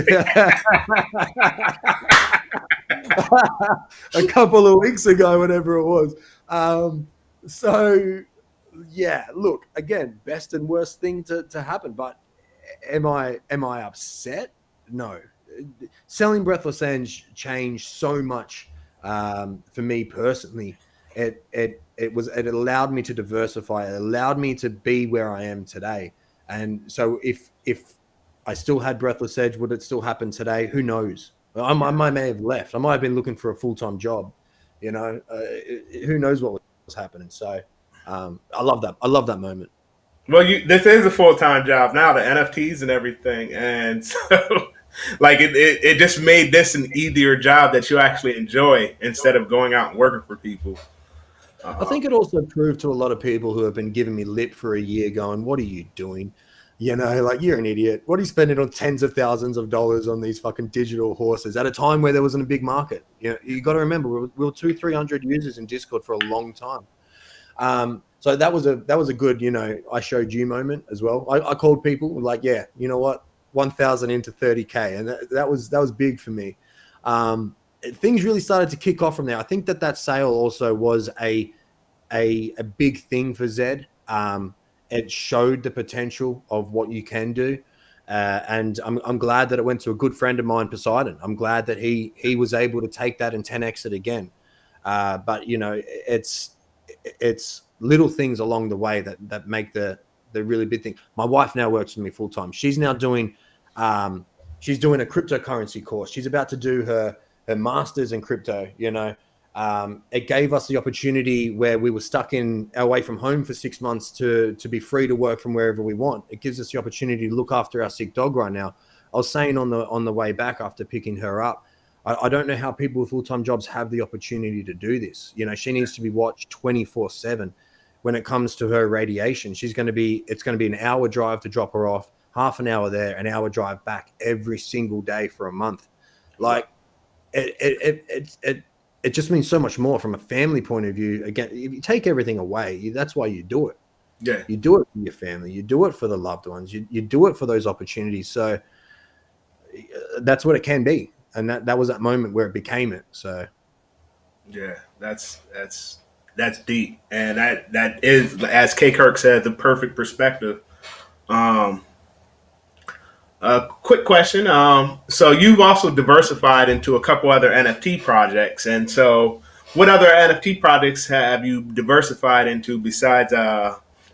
a couple of weeks ago, whatever it was. So yeah, look, again, best and worst thing to happen. But am I upset? No. Selling Breathless Edge changed so much for me personally. It allowed me to diversify. It allowed me to be where I am today. And so if I still had Breathless Edge, would it still happen today? Who knows? I may have left. I might have been looking for a full-time job. Who knows what was happening? So I love that. I love that moment. Well, this is a full-time job now, the NFTs and everything. And so it just made this an easier job that you actually enjoy instead of going out and working for people. I think it also proved to a lot of people who have been giving me lip for a year going, what are you doing? You're an idiot. What are you spending on tens of thousands of dollars on these fucking digital horses at a time where there wasn't a big market? You got to remember, we were 200-300 users in Discord for a long time. So that was a good, I showed you moment as well. I called people like, yeah, you know what? 1,000 into 30K. And that was big for me. Things really started to kick off from there. I think that sale also was a big thing for Zed. It showed the potential of what you can do, and I'm glad that it went to a good friend of mine, Poseidon. I'm glad that he was able to take that and 10x it again. But it's little things along the way that make the really big thing. My wife now works with me full time. She's now doing a cryptocurrency course. She's about to do her master's in crypto. It gave us the opportunity where we were stuck away from home for 6 months to be free to work from wherever we want. It gives us the opportunity to look after our sick dog right now. I was saying on the way back after picking her up, I don't know how people with full-time jobs have the opportunity to do this. She needs to be watched 24/7 when it comes to her radiation. It's going to be an hour drive to drop her off, half an hour there, an hour drive back every single day for a month. It just means so much more from a family point of view. Again, if you take everything away, that's why you do it. Yeah. You do it for your family. You do it for the loved ones. You do it for those opportunities. So that's what it can be. And that was that moment where it became it. So yeah, that's deep, and that is, as K Kirk said, the perfect perspective. Um, a quick question. So you've also diversified into a couple other NFT projects, and so what other NFT projects have you diversified into besides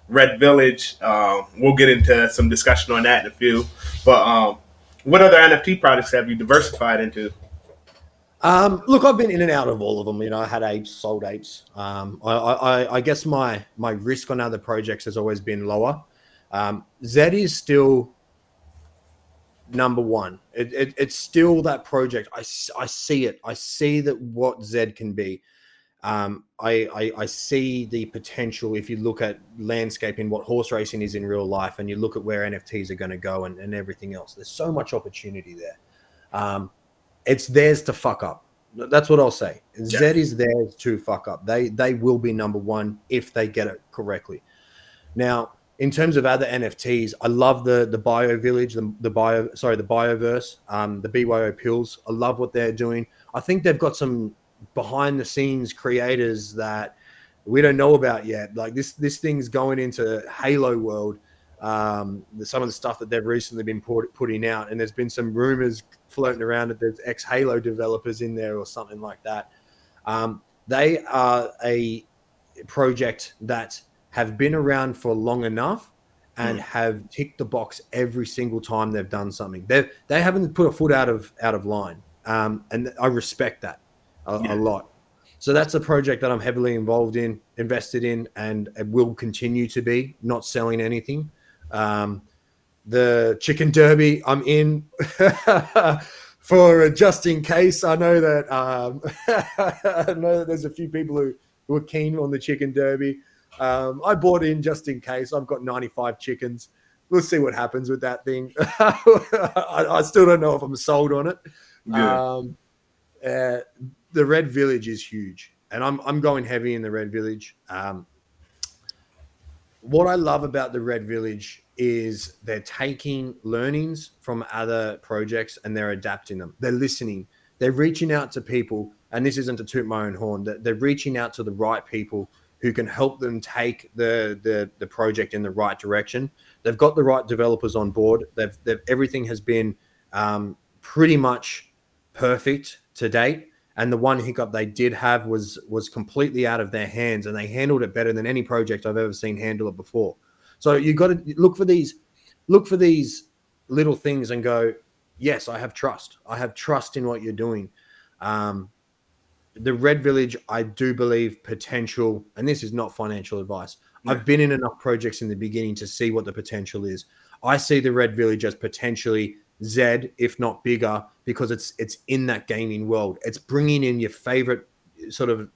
Red Village? We'll get into some discussion on that in a few. But what other NFT projects have you diversified into? Look, I've been in and out of all of them. I had apes, sold apes. I guess my risk on other projects has always been lower. Zed is still number one. It's still that project. I see it. I see that what Zed can be. I see the potential if you look at landscaping, what horse racing is in real life, and you look at where NFTs are going to go and everything else. There's so much opportunity there. It's theirs to fuck up. That's what I'll say. Yeah. Zed is theirs to fuck up. They will be number one if they get it correctly. Now, in terms of other NFTs, I love the Bio Village, the Bioverse, the BYO Pills. I love what they're doing. I think they've got some behind the scenes creators that we don't know about yet. Like this thing's going into Halo world. Some of the stuff that they've recently been putting out, and there's been some rumors floating around that there's ex-Halo developers in there or something like that. They are a project that have been around for long enough and have ticked the box every single time they've done something. They haven't put a foot out of line, and I respect that a lot. So that's a project that I'm heavily invested in, and it will continue to be. Not selling anything. The Chicken Derby I'm in for just in case. I know that I know that there's a few people who are keen on the Chicken Derby. I bought in just in case. I've got 95 chickens. We'll see what happens with that thing. I still don't know if I'm sold on it. The Red Village is huge, and I'm going heavy in the Red Village. What I love about the Red Village is they're taking learnings from other projects and they're adapting them. They're listening. They're reaching out to people, and this isn't to toot my own horn. They're reaching out to the right people who can help them take the project in the right direction. They've got the right developers on board. Everything has been pretty much perfect to date. And the one hiccup they did have was completely out of their hands, and they handled it better than any project I've ever seen handle it before. So you got to look for these little things and go, yes, I have trust. I have trust in what you're doing. The Red Village, I do believe potential, and this is not financial advice. Yeah. I've been in enough projects in the beginning to see what the potential is. I see the Red Village as potentially Zed, if not bigger, because it's in that gaming world. It's bringing in your favorite sort of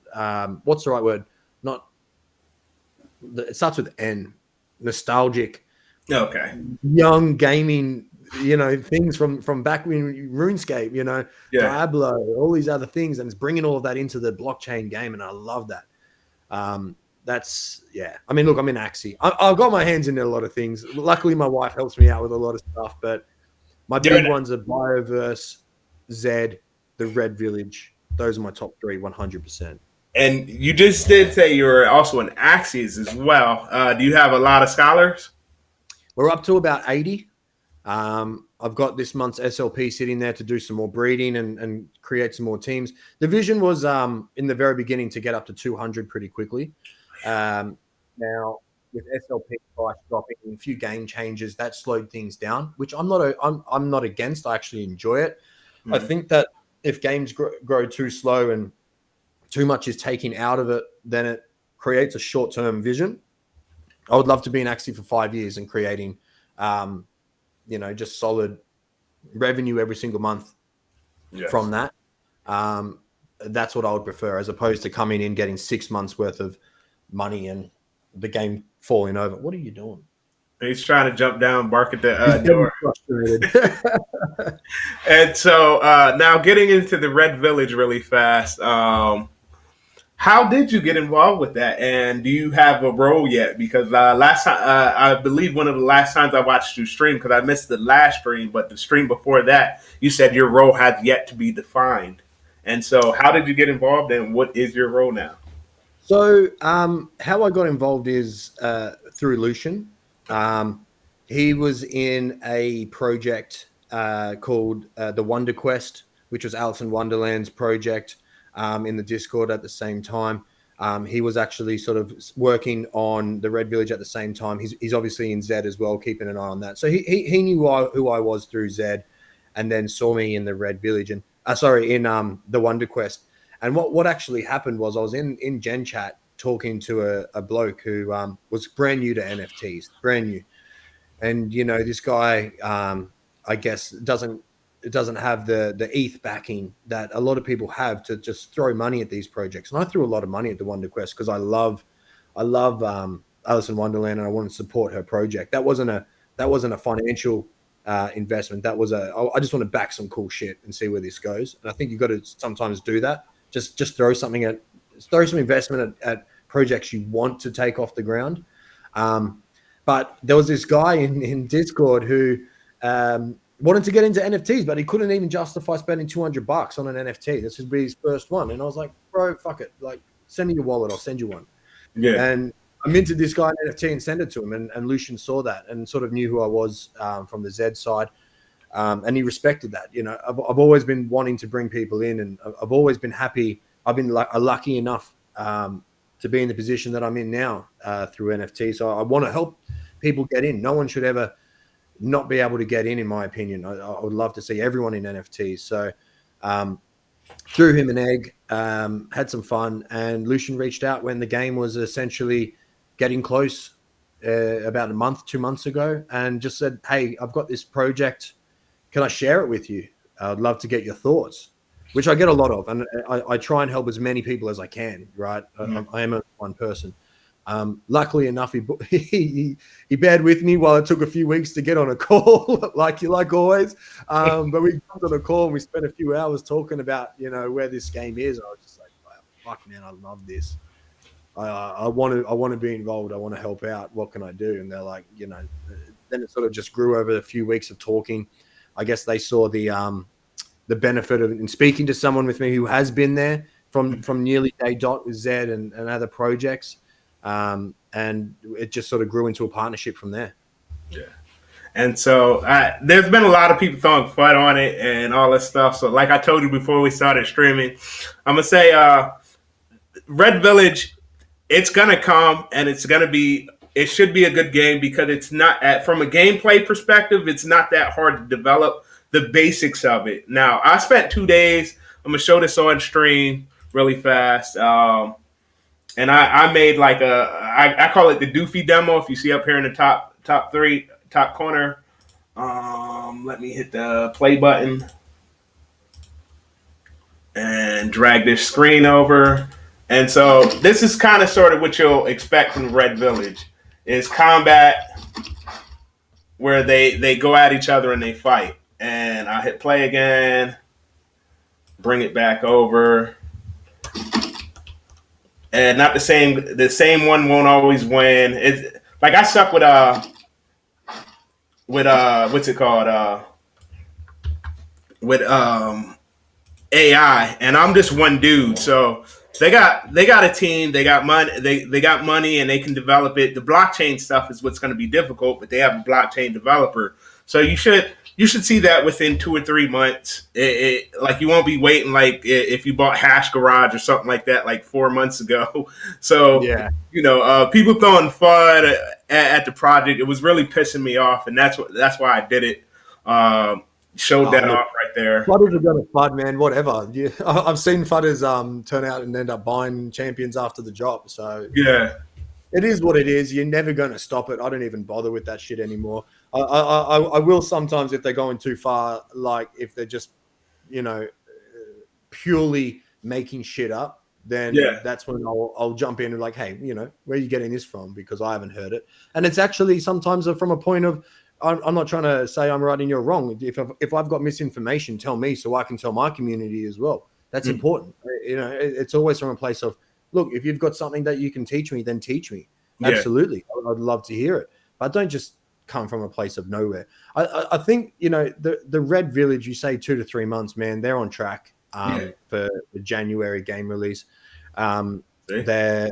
what's the right word? It starts with N. Nostalgic. Okay. Young gaming, things from back when RuneScape, Diablo, all these other things, and it's bringing all of that into the blockchain game, and I love that. I mean, look, I'm in Axie. I've got my hands in a lot of things. Luckily, my wife helps me out with a lot of stuff, but my big ones are Bioverse, Zed, the Red Village. Those are my top three, 100%. And you just did say you were also in Axies as well. Do you have a lot of scholars? We're up to about 80. I've got this month's SLP sitting there to do some more breeding and create some more teams. The vision was in the very beginning to get up to 200 pretty quickly. Now, with SLP price dropping and a few game changes, that slowed things down, which I'm not against. I actually enjoy it. Mm-hmm. I think that if games grow too slow and too much is taken out of it, then it creates a short-term vision. I would love to be in Axie for 5 years and creating, just solid revenue every single month from that. That's what I would prefer, as opposed to coming in, getting 6 months worth of money and the game falling over. What are you doing? He's trying to jump down, bark at the door. And so now getting into the Red Village really fast. How did you get involved with that? And do you have a role yet? Because last time, I believe one of the last times I watched you stream, because I missed the last stream, but the stream before that, you said your role had yet to be defined. And so, how did you get involved, and what is your role now? So, how I got involved is through Lucian. He was in a project called the Wonder Quest, which was Alice in Wonderland's project in the Discord at the same time. He was actually sort of working on the Red Village at the same time. He's obviously in Zed as well, keeping an eye on that. So he knew who I was through Zed, and then saw me in the Red Village and in the Wonder Quest. And what actually happened was I was in Gen Chat talking to a bloke who was brand new to NFTs, brand new. And, this guy, I guess, doesn't have the ETH backing that a lot of people have to just throw money at these projects. And I threw a lot of money at the Wonder Quest because I love Alice in Wonderland, and I want to support her project. That wasn't a financial investment. That was I just want to back some cool shit and see where this goes. And I think you've got to sometimes do that. Just throw some investment at projects you want to take off the ground. But there was this guy in Discord who wanted to get into NFTs, but he couldn't even justify spending $200 on an NFT. This would be his first one. And I was like, bro, fuck it. Like, send me your wallet. I'll send you one. Yeah. And I minted this guy an NFT and sent it to him. And Lucian saw that and sort of knew who I was from the Zed side. And he respected that. I've always been wanting to bring people in, and I've always been happy. I've been lucky enough to be in the position that I'm in now through NFT. So I want to help people get in. No one should ever not be able to get in my opinion. I would love to see everyone in NFTs. So threw him an egg, had some fun, and Lucian reached out when the game was essentially getting close about 2 months ago, and just said, hey, I've got this project. Can I share it with you? I'd love to get your thoughts, which I get a lot of. And I try and help as many people as I can, right? I am one person. Luckily enough, he bared with me while it took a few weeks to get on a call, like always. But we got on a call and we spent a few hours talking about, where this game is. I was just like, wow, fuck, man, I love this. I want to be involved. I want to help out. What can I do? And they're like, then it sort of just grew over a few weeks of talking. I guess they saw the benefit of in speaking to someone with me who has been there from nearly day dot with Zed and other projects. And it just sort of grew into a partnership from there. Yeah. And so there's been a lot of people throwing FUD on it and all this stuff. So like I told you before we started streaming, I'm going to say Red Village, it's going to come, and it should be a good game because it's not, from a gameplay perspective, it's not that hard to develop the basics of it. Now, I spent 2 days. I'm going to show this on stream really fast. And I made like I call it the Doofy demo. If you see up here in the top corner, let me hit the play button and drag this screen over. And so this is kind of sort of what you'll expect from Red Village is combat where they go at each other and they fight. And I hit play again, bring it back over. And not the same one won't always win. It's like I suck with what's it called? With AI, and I'm just one dude. So they got a team, they got money, they got money, and they can develop it. The blockchain stuff is what's going to be difficult, but they have a blockchain developer. So you should see that within 2 or 3 months. Like you won't be waiting like if you bought Hash Garage or something like that like 4 months ago. So yeah, people throwing FUD at the project, it was really pissing me off, and that's why I did it. Showed that off right there. FUDders are going to FUD, man. Whatever. Yeah, I've seen FUDders turn out and end up buying champions after the drop. So yeah. It is what it is. You're never going to stop it. I don't even bother with that shit anymore. I will sometimes if they're going too far, like if they're just, purely making shit up, then that's when I'll jump in and like, hey, where are you getting this from? Because I haven't heard it. And it's actually sometimes from a point of, I'm not trying to say I'm right and you're wrong. If I've got misinformation, tell me so I can tell my community as well. That's important. It's always from a place of, look, if you've got something that you can teach me, then teach me. Yeah. Absolutely. I'd love to hear it. But don't just come from a place of nowhere. I think, the Red Village, you say 2 to 3 months, man, they're on track. Yeah. for the January game release. See? There,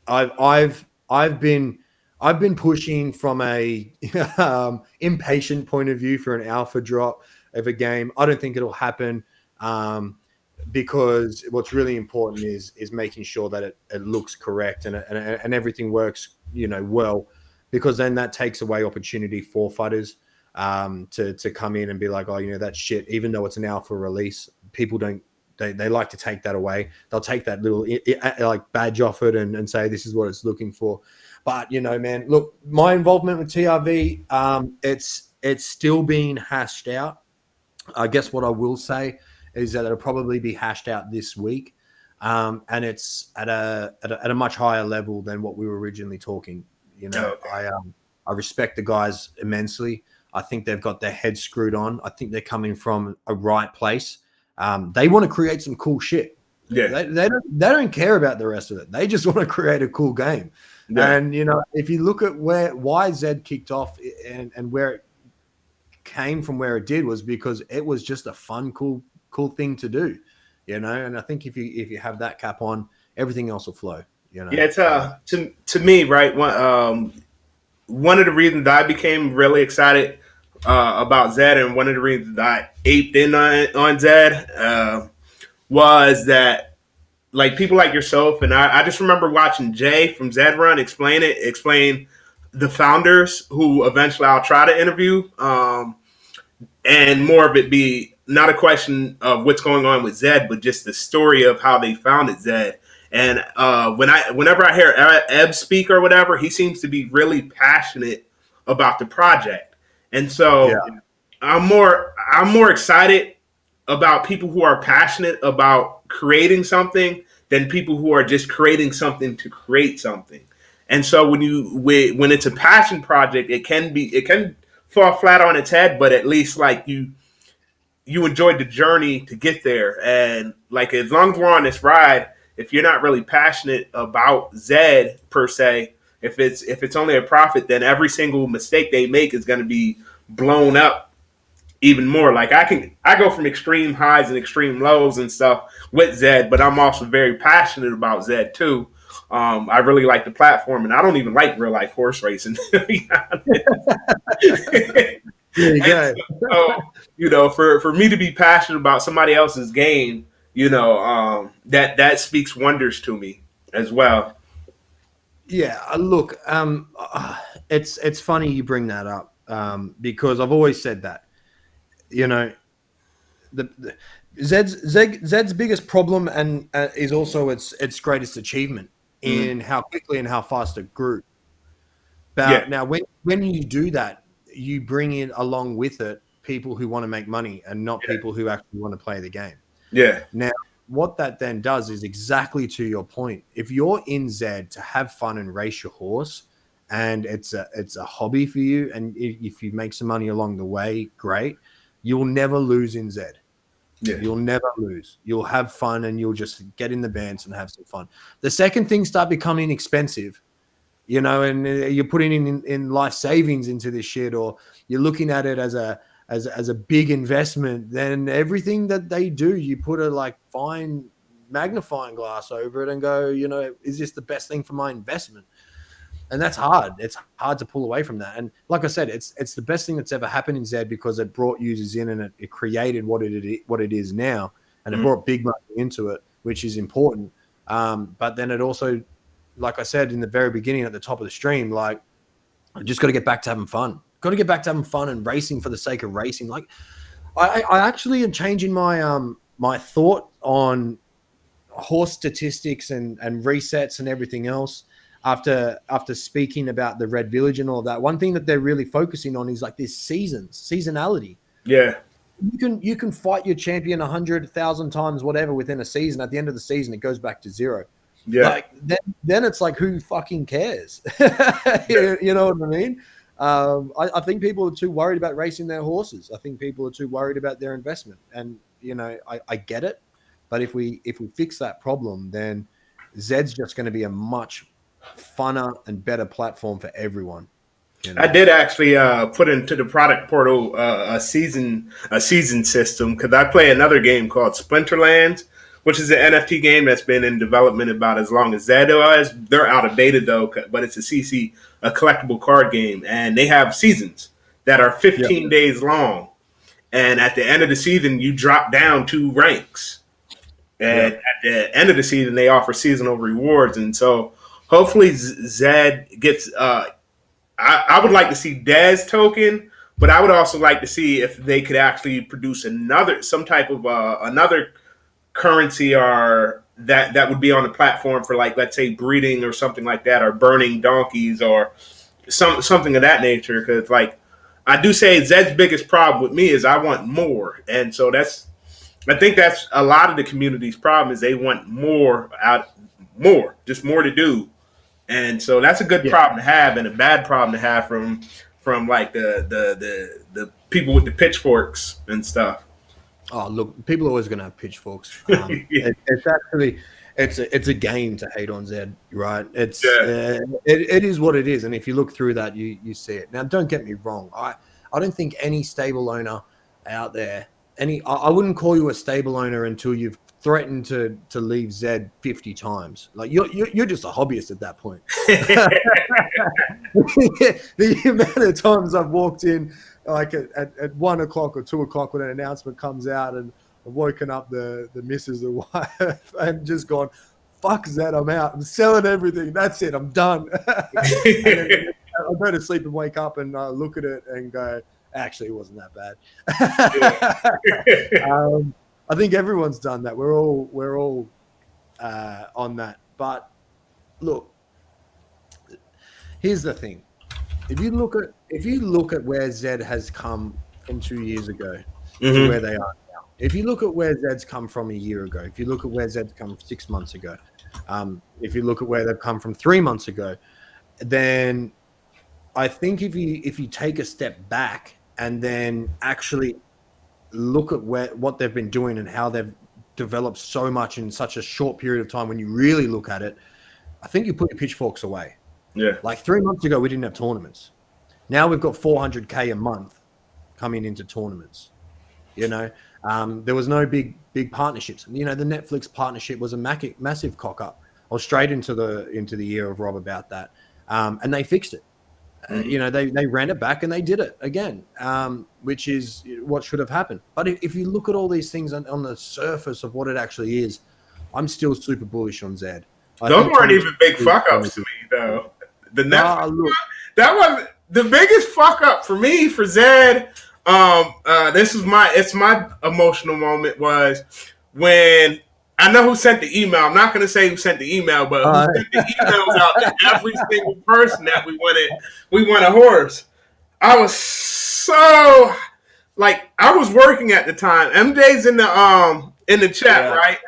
I've been pushing from a impatient point of view for an alpha drop of a game. I don't think it'll happen. Because what's really important is making sure that it looks correct and everything works, well, because then that takes away opportunity for FUDDers to come in and be like, oh, that's shit. Even though it's an alpha release, people don't. They like to take that away. They'll take that little like badge off it and say this is what it's looking for. But man, look, my involvement with TRV, it's still being hashed out. I guess what I will say is that it'll probably be hashed out this week, and it's at a much higher level than what we were originally talking. I respect the guys immensely. I think they've got their heads screwed on. I think they're coming from a right place. They want to create some cool shit. Yeah. They don't care about the rest of it. They just want to create a cool game. Yeah. And if you look at why Zed kicked off and where it came from, where it did, was because it was just a fun, cool thing to do, and I think if you have that cap on, everything else will flow. Yeah, it's to me, right, one of the reasons that I became really excited about Zed, and one of the reasons that I aped in on Zed was that, like, people like yourself and I just remember watching Jay from Zed Run explain the founders who eventually I'll try to interview, and more of it be not a question of what's going on with Zed, but just the story of how they founded Zed. And whenever I hear Eb speak or whatever, he seems to be really passionate about the project. And so I'm more excited about people who are passionate about creating something than people who are just creating something to create something. And so when it's a passion project, it can fall flat on its head, but at least like you enjoyed the journey to get there. And like, as long as we're on this ride, if you're not really passionate about Zed per se, if it's only a profit, then every single mistake they make is going to be blown up even more. Like, I go from extreme highs and extreme lows and stuff with Zed, but I'm also very passionate about Zed too. I really like the platform, and I don't even like real life horse racing, to be honest. So, for me to be passionate about somebody else's game, that speaks wonders to me as well. Yeah, look, it's funny you bring that up, because I've always said that, the Zed's biggest problem and is also its greatest achievement in how quickly and how fast it grew. But now, when you do that, you bring in along with it people who want to make money and not people who actually want to play the game. Yeah. Now, what that then does is exactly to your point. If you're in Zed to have fun and race your horse, and it's a hobby for you, and if you make some money along the way, great. You'll never lose in Zed. Yeah. You'll never lose. You'll have fun, and you'll just get in the bands and have some fun. The second things start becoming expensive, and you're putting in life savings into this shit, or you're looking at it as a big investment, then everything that they do, you put a fine magnifying glass over it and go, is this the best thing for my investment? And that's hard. It's hard to pull away from that. And like I said, it's the best thing that's ever happened in Zed, because it brought users in and it created what it is now, and it brought big money into it, which is important. But then it also, like I said in the very beginning at the top of the stream, I just got to get back to having fun. Got to get back to having fun and racing for the sake of racing. Like, I actually am changing my my thought on horse statistics and resets and everything else after speaking about the Red Village and all of that. One thing that they're really focusing on is this seasonality. Yeah. You can fight your champion 100,000 times, whatever, within a season. At the end of the season, it goes back to zero. Yeah. Then it's who fucking cares? You know what I mean? I think people are too worried about racing their horses. I think people are too worried about their investment. And, I get it. But if we fix that problem, then Zed's just going to be a much funner and better platform for everyone. You know? I did actually put into the product portal a season system because I play another game called Splinterlands, which is an NFT game that's been in development about as long as Zed was. They're out of beta though, but it's a collectible card game, and they have seasons that are 15 days long. And at the end of the season, you drop down 2 ranks. And at the end of the season, they offer seasonal rewards, and so hopefully Zed gets. I would like to see Dez token, but I would also like to see if they could actually produce some type of another currency or that would be on the platform for, like, let's say breeding or something like that, or burning donkeys or something of that nature. Because, like, I do say Zed's biggest problem with me is I want more, and so I think that's a lot of the community's problem is they want just more to do. And so that's a good problem to have, and a bad problem to have from like the people with the pitchforks and stuff. Oh, look, people are always going to have pitchforks. It's actually it's a game to hate on Zed, right? It is what it is, and if you look through that, you see it. Now, don't get me wrong. I don't think any stable owner out there, I wouldn't call you a stable owner until you've threatened to leave Zed 50 times. Like you're just a hobbyist at that point. The amount of times I've walked in like at 1 o'clock or 2 o'clock when an announcement comes out, and I've woken up the missus, the wife, and just gone, fuck Zed, I'm out. I'm selling everything. That's it. I'm done. And I go to sleep and wake up and look at it and go, actually, it wasn't that bad. I think everyone's done that. We're all on that. But look, here's the thing: if you look at where Zed has come from 2 years ago to where they are now, if you look at where Zed's come from a year ago, if you look at where Zed's come 6 months ago, if you look at where they've come from 3 months ago, then I think if you take a step back and then actually look at what they've been doing and how they've developed so much in such a short period of time, when you really look at it, I think you put your pitchforks away. Yeah. Like 3 months ago, we didn't have tournaments. Now we've got 400K a month coming into tournaments. You know, there was no big partnerships. You know, the Netflix partnership was a massive cock up. I was straight into the ear of Rob about that, and they fixed it. You know, they ran it back and they did it again, which is what should have happened. But if you look at all these things on the surface of what it actually is, I'm still super bullish on Zed. Those weren't even big fuck ups to me, though. The Netflix that was the biggest fuck up for me for Zed. It's my emotional moment was when. I know who sent the email. I'm not going to say who sent the email, but who sent the emails out to every single person that we want a horse. I was so I was working at the time. MJ's in the chat, right?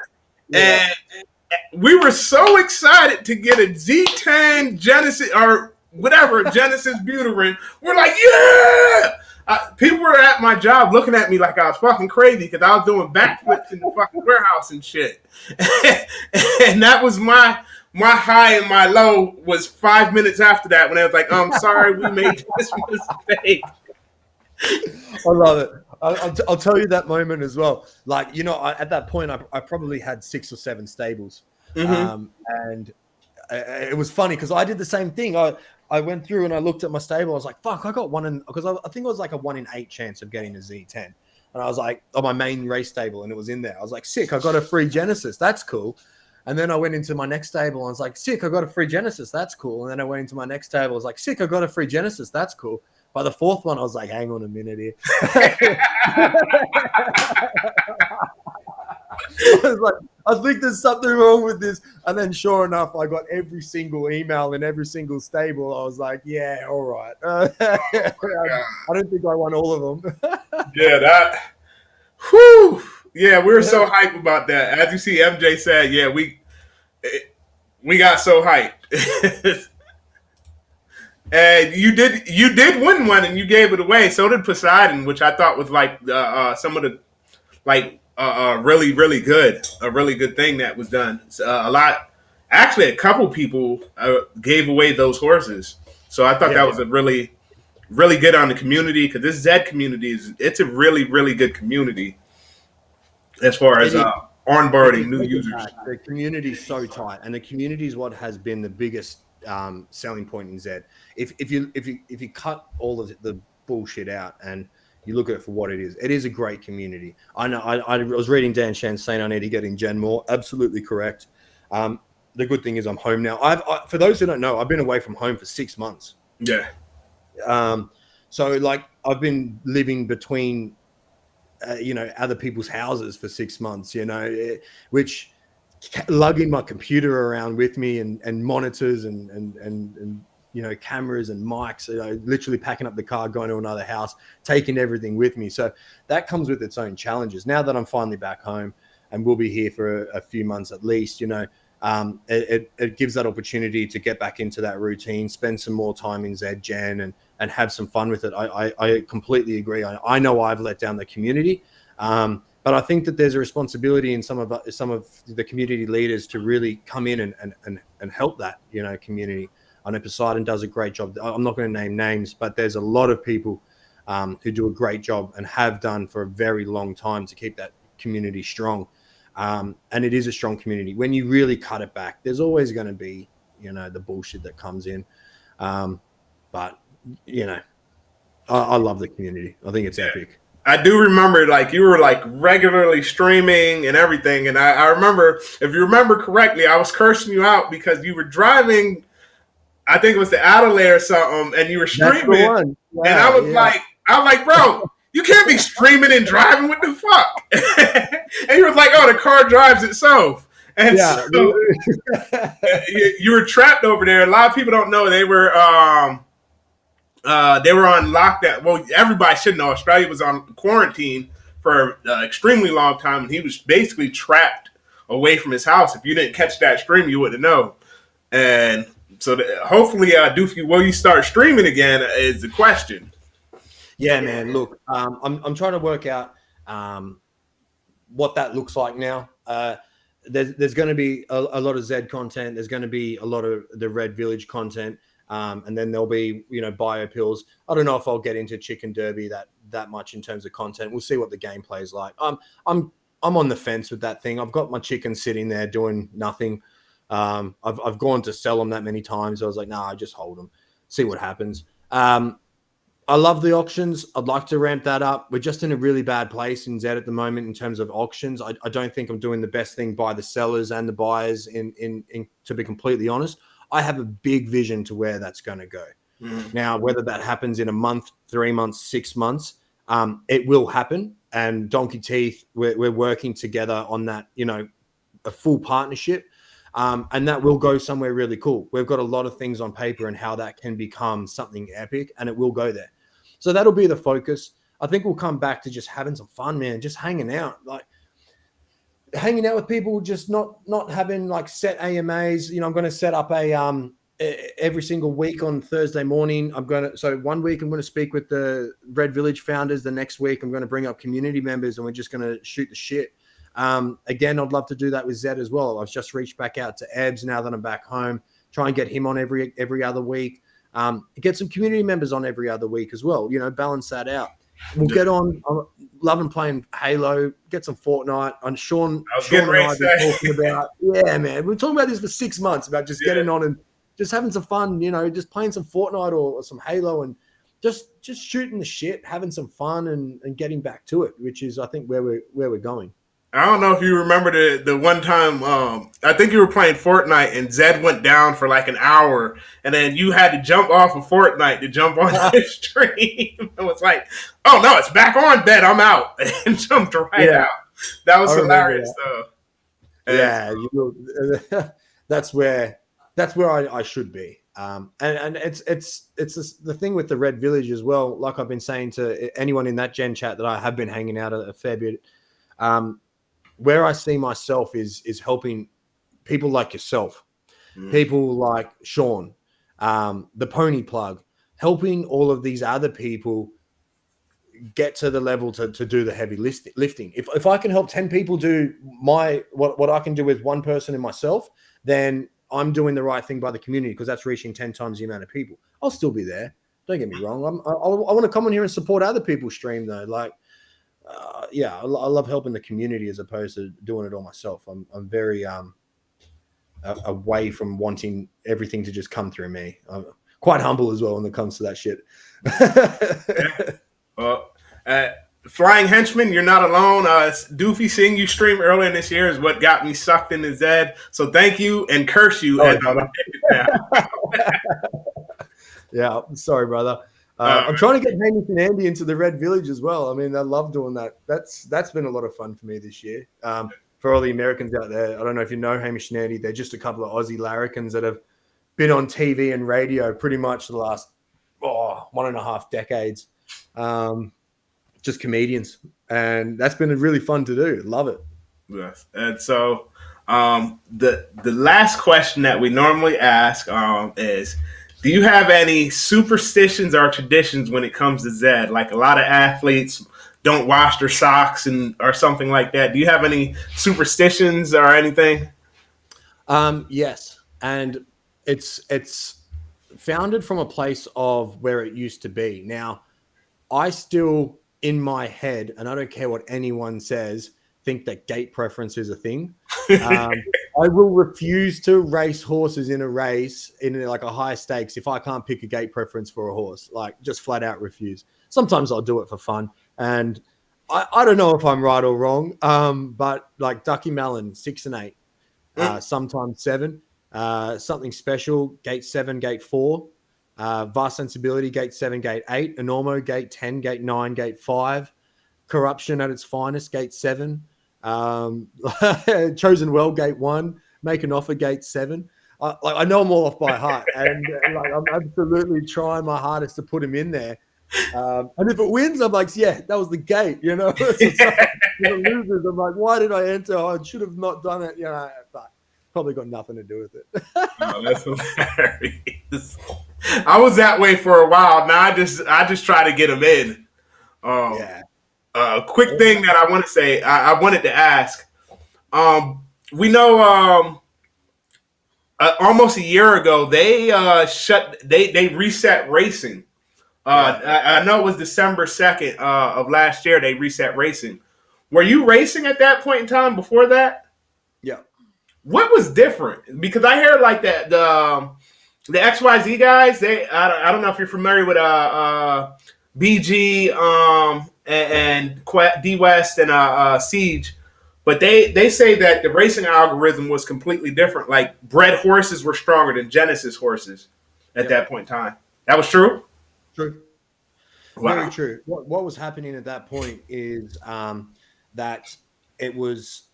Yeah. And we were so excited to get a Z10 Genesis or whatever Genesis Buterin. We're like, yeah. People were at my job looking at me like I was fucking crazy because I was doing backflips in the fucking warehouse and shit. And that was my high and my low was 5 minutes after that when I was like, sorry, we made this mistake. I love it. I'll tell you that moment as well. Like, you know, at that point, I probably had 6 or 7 stables. And it was funny because I did the same thing. I went through and I looked at my stable. I was like, fuck, I got because I think it was like a 1 in 8 chance of getting a Z10. And I was like, on my main race stable, and it was in there. I was like, sick, I got a free Genesis. That's cool. And then I went into my next stable and I was like, sick, I got a free Genesis. That's cool. And then I went into my next table. I was like, sick, I got a free Genesis. That's cool. By the 4th one, I was like, hang on a minute here. I was like, I think there's something wrong with this. And then sure enough, I got every single email in every single stable. I was like, yeah, all right. I don't think I won all of them. Yeah, we were so hyped about that. As you see, MJ said, yeah, we got so hyped. And you did win one and you gave it away. So did Poseidon, which I thought was like some of the really, really good, a really good thing that was done. A couple people gave away those horses. So I thought that was a really really good on the community, because this Z community it's a really, really good community as far as It is. If you onboarding new take it users. back, the community is so tight, and the community is what has been the biggest selling point in Z. If you cut all of the bullshit out and you look at it for what it is a great community. I know. I was reading Dan Shan saying I need to get in Gen more. Absolutely correct. The good thing is I'm home now. For those who don't know, I've been away from home for 6 months. Yeah. So like I've been living between other people's houses for 6 months, which lugging my computer around with me and monitors and cameras and mics, literally packing up the car, going to another house, taking everything with me. So that comes with its own challenges. Now that I'm finally back home and we'll be here for a few months at least, it gives that opportunity to get back into that routine, spend some more time in Z Gen and have some fun with it. I completely agree. I know I've let down the community, but I think that there's a responsibility in some of the community leaders to really come in and help that community. I know Poseidon does a great job. I'm not going to name names, but there's a lot of people who do a great job and have done for a very long time to keep that community strong. And it is a strong community. When you really cut it back, there's always going to be, the bullshit that comes in. But I love the community. I think it's epic. I do remember, like, you were like regularly streaming and everything, and I remember, if you remember correctly, I was cursing you out because you were driving. I think it was the Adelaide or something, and you were streaming, and I was like, bro, you can't be streaming and driving. What the fuck? And he was like, oh, the car drives itself. And so you were trapped over there. A lot of people don't know they were on lockdown. Well, everybody should know Australia was on quarantine for an extremely long time, and he was basically trapped away from his house. If you didn't catch that stream, you wouldn't know. And so hopefully, Doofy, will you start streaming again is the question. Yeah, man. Look, I'm trying to work out what that looks like now. There's going to be a lot of Z content. There's going to be a lot of the Red Village content. And then there'll be, bio pills. I don't know if I'll get into Chicken Derby that much in terms of content. We'll see what the gameplay is like. I'm on the fence with that thing. I've got my chicken sitting there doing nothing. I've gone to sell them that many times. I was like, nah, I just hold them, see what happens. I love the auctions. I'd like to ramp that up. We're just in a really bad place in Z at the moment in terms of auctions. I don't think I'm doing the best thing by the sellers and the buyers. In to be completely honest, I have a big vision to where that's going to go. Now, whether that happens in a month, 3 months, 6 months, it will happen. And Donkey Teeth, we're working together on that. A full partnership. And that will go somewhere really cool. We've got a lot of things on paper and how that can become something epic, and it will go there. So that'll be the focus. I think we'll come back to just having some fun, man, just hanging out, like hanging out with people, just not having like set AMAs. I'm going to set up every single week on Thursday morning. So 1 week I'm going to speak with the Red Village founders. The next week I'm going to bring up community members and we're just going to shoot the shit. Again, I'd love to do that with Zed as well. I've just reached back out to Ebbs now that I'm back home, try and get him on every other week. Get some community members on every other week as well, balance that out. We'll get on. I'm loving playing Halo, get some Fortnite. And Sean and I have been talking about, man, we're talking about this for 6 months about just getting on and just having some fun, just playing some Fortnite or some Halo and just shooting the shit, having some fun and getting back to it, which is, I think, where we're going. I don't know if you remember the one time, I think you were playing Fortnite and Zed went down for like an hour and then you had to jump off of Fortnite to jump on the stream. It was like, oh no, it's back on, Bet, I'm out. And jumped right out. That was hilarious though. Yeah, that's where I should be. And it's the thing with the Red Village as well. Like I've been saying to anyone in that Gen chat that I have been hanging out a fair bit, where I see myself is helping people like yourself, people like Sean, the Pony Plug, helping all of these other people get to the level to do the heavy lifting. If I can help 10 people do what I can do with one person and myself, then I'm doing the right thing by the community because that's reaching 10 times the amount of people. I'll still be there. Don't get me wrong. I want to come on here and support other people's stream though. Like, yeah, I love helping the community as opposed to doing it all myself. I'm very away from wanting everything to just come through me. I'm quite humble as well when it comes to that shit. Yeah. Well, Flying Henchman, you're not alone. Doofy seeing you stream earlier this year is what got me sucked into Zed. So thank you and curse you. Yeah, sorry, brother. I'm trying to get Hamish and Andy into the Red Village as well. I mean, I love doing that. That's been a lot of fun for me this year. For all the Americans out there, I don't know if you know Hamish and Andy. They're just a couple of Aussie larrikins that have been on TV and radio pretty much the last 1.5 decades. Just comedians, and that's been really fun to do. Love it. Yes, and so the last question that we normally ask is, do you have any superstitions or traditions when it comes to Zed? Like a lot of athletes don't wash their socks or something like that. Do you have any superstitions or anything? Yes, and it's founded from a place of where it used to be. Now, I still, in my head, and I don't care what anyone says, think that gate preference is a thing. I will refuse to race horses in a race in like a high stakes if I can't pick a gate preference for a horse. Like, just flat out refuse. Sometimes I'll do it for fun, and I don't know if I'm right or wrong. But like Ducky Mellon, 6 and 8, sometimes 7. Something special, gate 7, gate 4. Vast Sensibility, gate 7, gate 8. Enormo, gate 10, gate 9, gate 5. Corruption at its finest, gate 7. Chosen Well, gate 1. Make an Offer, gate 7. I know them all off by heart, and like, I'm absolutely trying my hardest to put him in there. And if it wins, I'm like, yeah, that was the gate, you know. So if it loses, I'm like, why did I enter? I should have not done it, you know. But probably got nothing to do with it. Oh, that's hilarious. I was that way for a while. Now I just try to get them in. Quick thing that I want to say, I wanted to ask. We know almost a year ago they reset racing. I know it was December 2nd of last year they reset racing. Were you racing at that point in time before that? Yeah. What was different? Because I heard like that the XYZ guys, I don't know if you're familiar with BG and D West and Siege, but they say that the racing algorithm was completely different. Like bred horses were stronger than Genesis horses at that point in time. That was true? True. Wow. Very true. What was happening at that point is that it was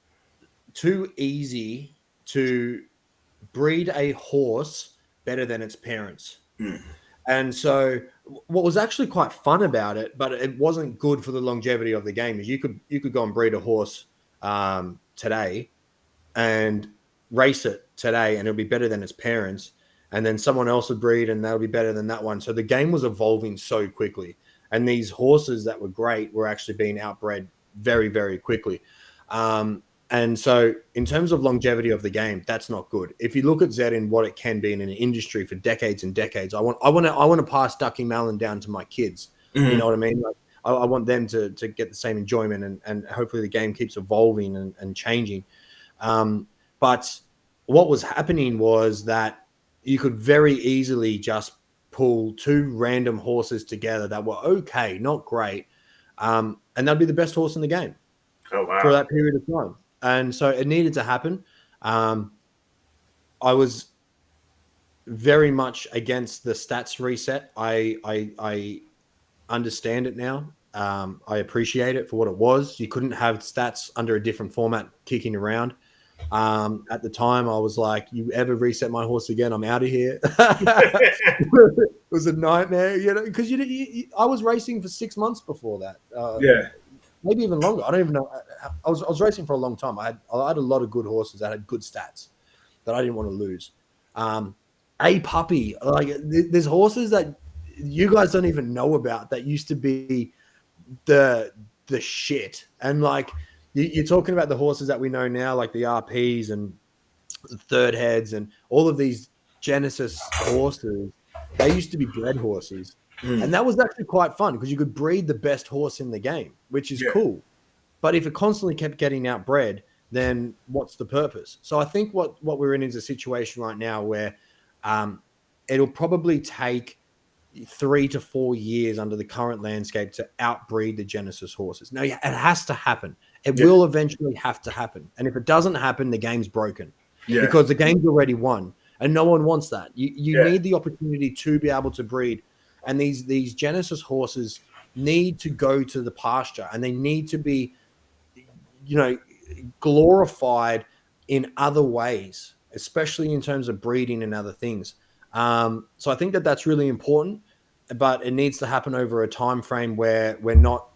too easy to breed a horse better than its parents. And so what was actually quite fun about it, but it wasn't good for the longevity of the game, is you could go and breed a horse today and race it today, and it'll be better than its parents. And then someone else would breed and that'll be better than that one. So the game was evolving so quickly. And these horses that were great were actually being outbred very, very quickly. And so in terms of longevity of the game, that's not good. If you look at Zed and what it can be in an industry for decades and decades, I want to pass Ducky Mellon down to my kids. Mm-hmm. You know what I mean? Like, I want them to get the same enjoyment, and hopefully the game keeps evolving and changing. But what was happening was that you could very easily just pull 2 random horses together that were okay, not great, and that'd be the best horse in the game for that period of time. And so it needed to happen. I was very much against the stats reset. I understand it now. I appreciate it for what it was. You couldn't have stats under a different format kicking around. At the time, I was like, you ever reset my horse again, I'm out of here. It was a nightmare, you know, because I was racing for 6 months before that. Maybe even longer. I don't even know. I was racing for a long time. I had a lot of good horses that had good stats that I didn't want to lose. A puppy, like there's horses that you guys don't even know about that used to be the shit. And like you're talking about the horses that we know now, like the RPs and the third heads and all of these Genesis horses. They used to be bred horses. And that was actually quite fun because you could breed the best horse in the game, which is Yeah. cool. But if it constantly kept getting outbred, then what's the purpose? So I think what we're in is a situation right now where it'll probably take 3 to 4 years under the current landscape to outbreed the Genesis horses. Now, it has to happen. It will eventually have to happen. And if it doesn't happen, the game's broken because the game's already won. And no one wants that. You need the opportunity to be able to breed. And these Genesis horses need to go to the pasture and they need to be, glorified in other ways, especially in terms of breeding and other things. So I think that's really important, but it needs to happen over a time frame where we're not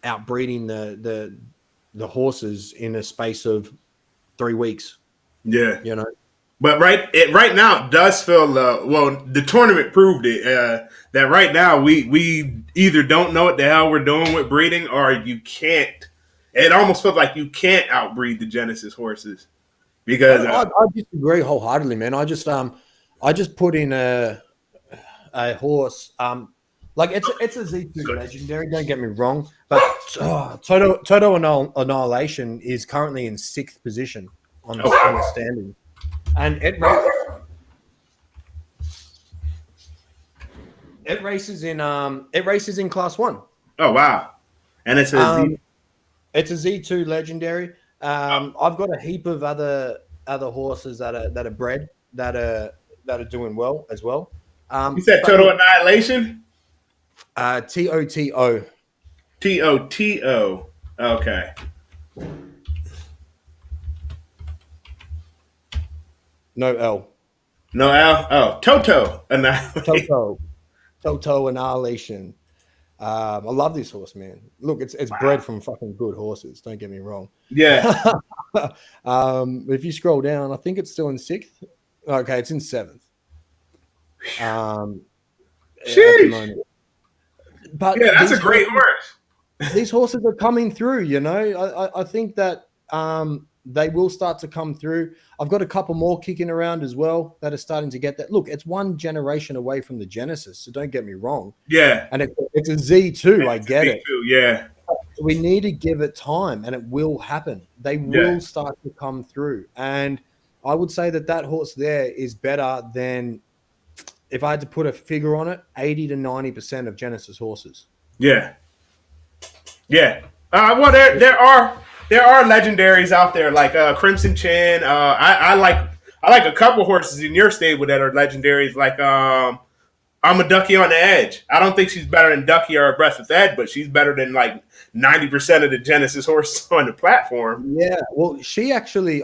outbreeding the horses in a space of 3 weeks. Yeah. But right now it does feel the tournament proved it that right now we either don't know what the hell we're doing with breeding or you can't. It almost feels like you can't outbreed the Genesis horses because I disagree wholeheartedly, man. I just put in a horse. Like it's a Z2 legendary. Don't get me wrong, but Toto Annihilation is currently in 6th position on the standing. And it races in Class 1. Oh wow! And it's a Z2 legendary. I've got a heap of other horses that are bred that are doing well as well. You said Total Annihilation? TOTO. TOTO. Okay. No L. No L? Oh, Toto Annihilation. Toto Annihilation. I love this horse, man. Look, it's bred from fucking good horses. Don't get me wrong. Yeah. If you scroll down, I think it's still in 6th. Okay, it's in 7th. Sheesh. But yeah, that's a great horse. These horses are coming through, I think that they will start to come through. I've got a couple more kicking around as well that are starting to get that. Look, it's one generation away from the Genesis, so don't get me wrong. Yeah. And it's a Z2, I get it. Yeah. We need to give it time, and it will happen. They will start to come through. And I would say that horse there is better than, if I had to put a figure on it, 80 to 90% of Genesis horses. Yeah. Yeah. Well, there are legendaries out there like Crimson Chin. I like a couple horses in your stable that are legendaries. Like I'm a Ducky on the Edge. I don't think she's better than Ducky or Breath of Ed, but she's better than like 90% of the Genesis horses on the platform. Yeah. Well, she actually,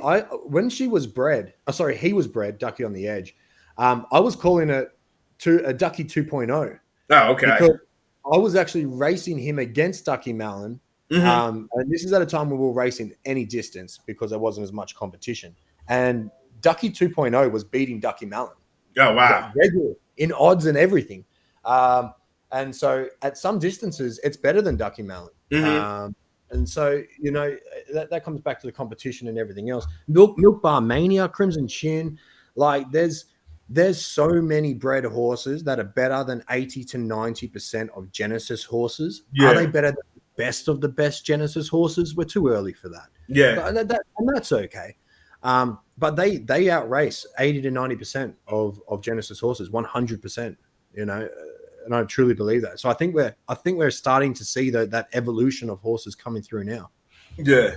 when he was bred, Ducky on the Edge. I was calling it a Ducky 2.0. Oh, okay. Because I was actually racing him against Ducky Malin. Mm-hmm. And this is at a time when we were racing any distance because there wasn't as much competition. And Ducky 2.0 was beating Ducky Malin. Oh, wow. Regular, in odds and everything. And so at some distances, it's better than Ducky Malin. Mm-hmm. And so, that comes back to the competition and everything else. Milk Bar Mania, Crimson Chin, like there's so many bred horses that are better than 80 to 90% of Genesis horses. Yeah. Are they better than the best of the best Genesis horses? We're too early for that. Yeah. And that's okay. But they outrace 80 to 90% of Genesis horses, 100%, and I truly believe that. So I think we're starting to see that evolution of horses coming through now. Yeah.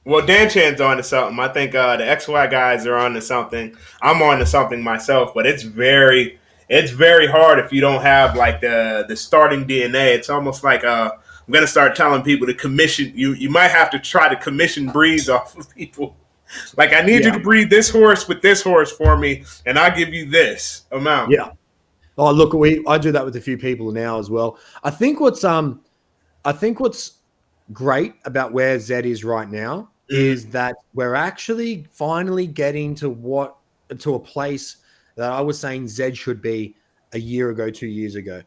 Well, Dan Chan's on to something. I think the XY guys are on to something. I'm on to something myself, but it's very hard if you don't have like the starting DNA. It's almost like I'm going to start telling people to commission. You might have to try to commission breeds off of people. Like, I need you to breed this horse with this horse for me, and I'll give you this amount. Yeah. Oh, look, I do that with a few people now as well. I think what's great about where Zed is right now is that we're actually finally getting to a place that I was saying Zed should be a year ago, 2 years ago.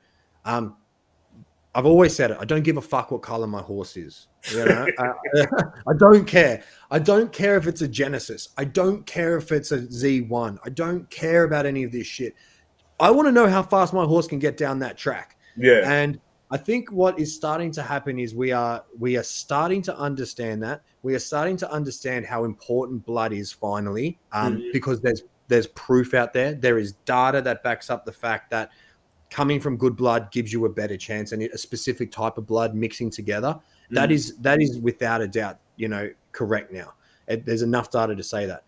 I've always said it. I don't give a fuck what color my horse is. I don't care. I don't care if it's a Genesis. I don't care if it's a Z1. I don't care about any of this shit. I want to know how fast my horse can get down that track. Yeah. And I think what is starting to happen is we are starting to understand that. We are starting to understand how important blood is finally, because there's proof out there. There is data that backs up the fact that coming from good blood gives you a better chance, and a specific type of blood mixing together, that is without a doubt, correct now. There's enough data to say that.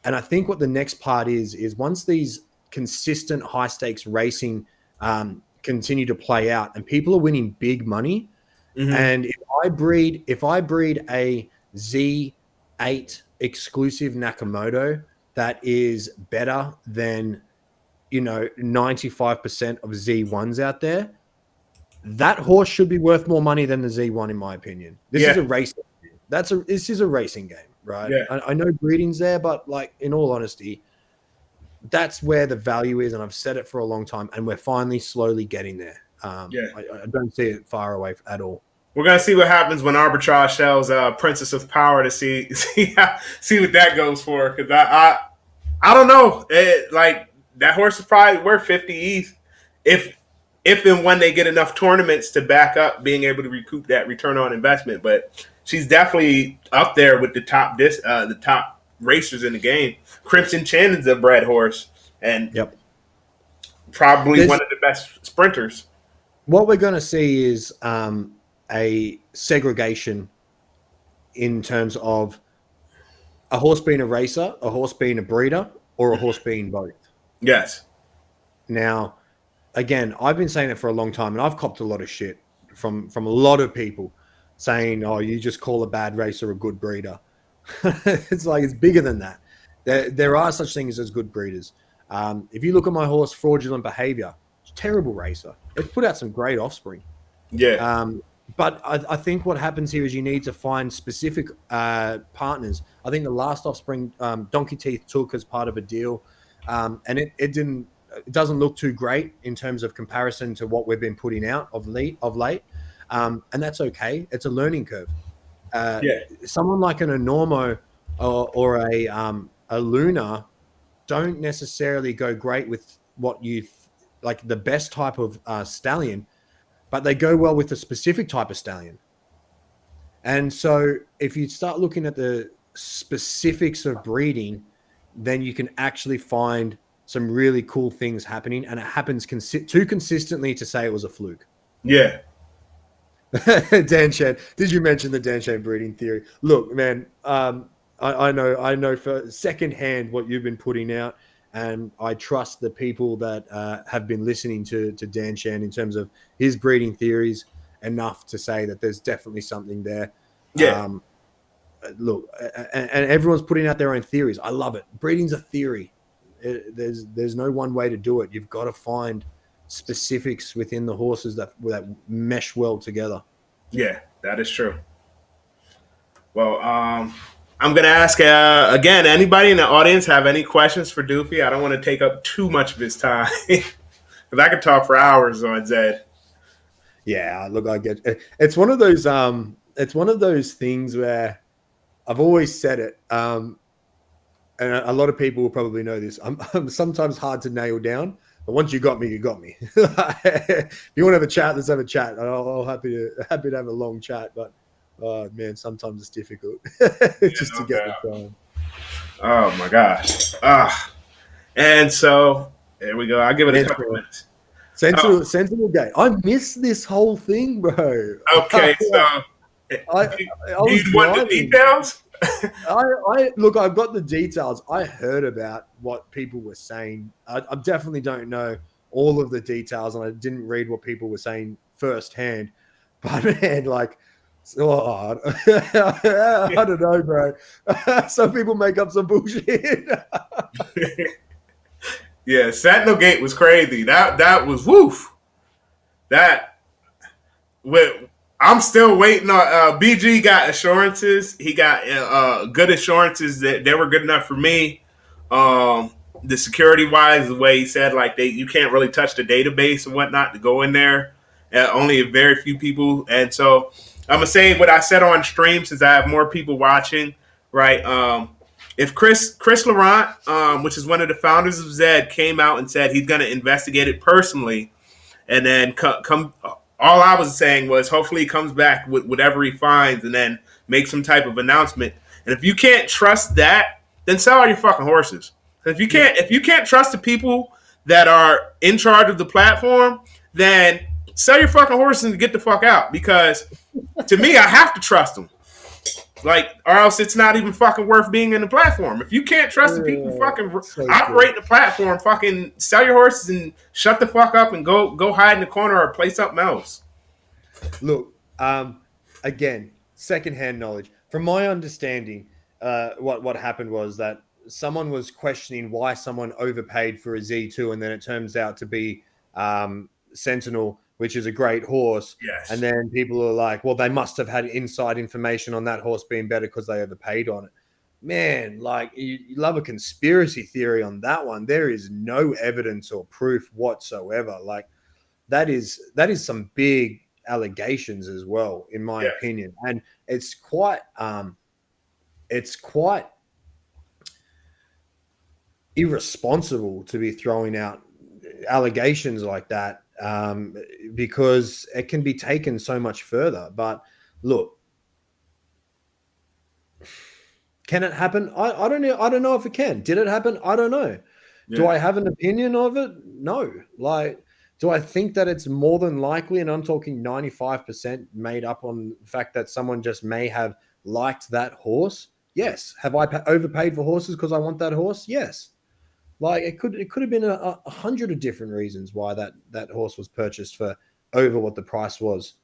And I think what the next part is once these consistent high stakes racing continue to play out and people are winning big money, and if I breed a Z8 exclusive Nakamoto that is better than 95% of Z1s out there, that horse should be worth more money than the Z1, in my opinion. This is a racing game. This is a racing game, right? Yeah. I know breeding's there, but like, in all honesty, that's where the value is, and I've said it for a long time, and we're finally slowly getting there. I don't see it far away at all. We're gonna see what happens when Arbitrage sells Princess of Power to see what that goes for, because I don't know. Like, that horse is probably worth 50 ETH if and when they get enough tournaments to back up being able to recoup that return on investment. But she's definitely up there with the top racers in the game. Crimson Channon's a bred horse, and probably one of the best sprinters. What we're going to see is a segregation in terms of a horse being a racer, a horse being a breeder, or a horse being both. Yes. Now, again, I've been saying it for a long time, and I've copped a lot of shit from a lot of people saying, "Oh, you just call a bad racer a good breeder." It's like, it's bigger than that. There are such things as good breeders. If you look at my horse, Fraudulent Behavior, it's a terrible racer. It's put out some great offspring. Yeah. But I think what happens here is you need to find specific partners. I think the last offspring Donkey Teeth took as part of a deal, and it doesn't look too great in terms of comparison to what we've been putting out of late. And that's okay. It's a learning curve. Someone like an Enormo or a Luna don't necessarily go great with what you like the best type of stallion, but they go well with a specific type of stallion. And so if you start looking at the specifics of breeding, then you can actually find some really cool things happening, and it happens too consistently to say it was a fluke. Yeah. Dan Shan, did you mention the Dan Shan breeding theory? Look, man, I know for secondhand what you've been putting out, and I trust the people that have been listening to Dan Shan in terms of his breeding theories enough to say that there's definitely something there. Yeah. Look, and everyone's putting out their own theories. I love it. Breeding's a theory. There's no one way to do it. You've got to find specifics within the horses that mesh well together. Yeah, that is true. Well, I'm going to ask again, anybody in the audience have any questions for Doofy? I don't want to take up too much of his time because I could talk for hours on Zed. Yeah, look, I get it. It's one of those things where I've always said it, and a lot of people will probably know this. I'm sometimes hard to nail down, but once you got me, you got me. If you want to have a chat, let's have a chat. I'm happy to have a long chat, but man, sometimes it's difficult just to get the time. Oh my gosh. And so there we go. I'll give it a couple minutes. Sensible game. I missed this whole thing, bro. Okay, so do you want the details? Look, I've got the details. I heard about what people were saying. I definitely don't know all of the details, and I didn't read what people were saying firsthand. But man, like, I don't know, bro. Some people make up some bullshit. Yeah, Sentinel Gate was crazy. That was woof. I'm still waiting on BG got assurances. He got good assurances that they were good enough for me. The security wise, the way he said, like, you can't really touch the database and whatnot to go in there. Only a very few people. And so I'm gonna say what I said on stream since I have more people watching. Right. if Chris Laurent, which is one of the founders of Zed, came out and said he's going to investigate it personally, and then come, all I was saying was hopefully he comes back with whatever he finds, and then make some type of announcement. And if you can't trust that, then sell all your fucking horses. If you can't trust the people that are in charge of the platform, then sell your fucking horses and get the fuck out. Because to me, I have to trust them. Like, or else it's not even fucking worth being in the platform. If you can't trust the people fucking operate the platform, fucking sell your horses and shut the fuck up and go hide in the corner or play something else. Look, again, secondhand knowledge. From my understanding, what happened was that someone was questioning why someone overpaid for a Z2, and then it turns out to be Sentinel, which is a great horse. Yes. And then people are like, well, they must have had inside information on that horse being better because they overpaid on it. Man, like, you love a conspiracy theory on that one. There is no evidence or proof whatsoever. Like, that is some big allegations as well, in my opinion. And it's quite irresponsible to be throwing out allegations like that, because it can be taken so much further. But look, can it happen? I don't know. I don't know if it can. Did it happen? I don't know. Yeah. Do I have an opinion of it? No. Like, do I think that it's more than likely, and I'm talking 95% made up on the fact that someone just may have liked that horse? Yes. Have I overpaid for horses because I want that horse? Yes. Like, it could have been a hundred of different reasons why that horse was purchased for over what the price was.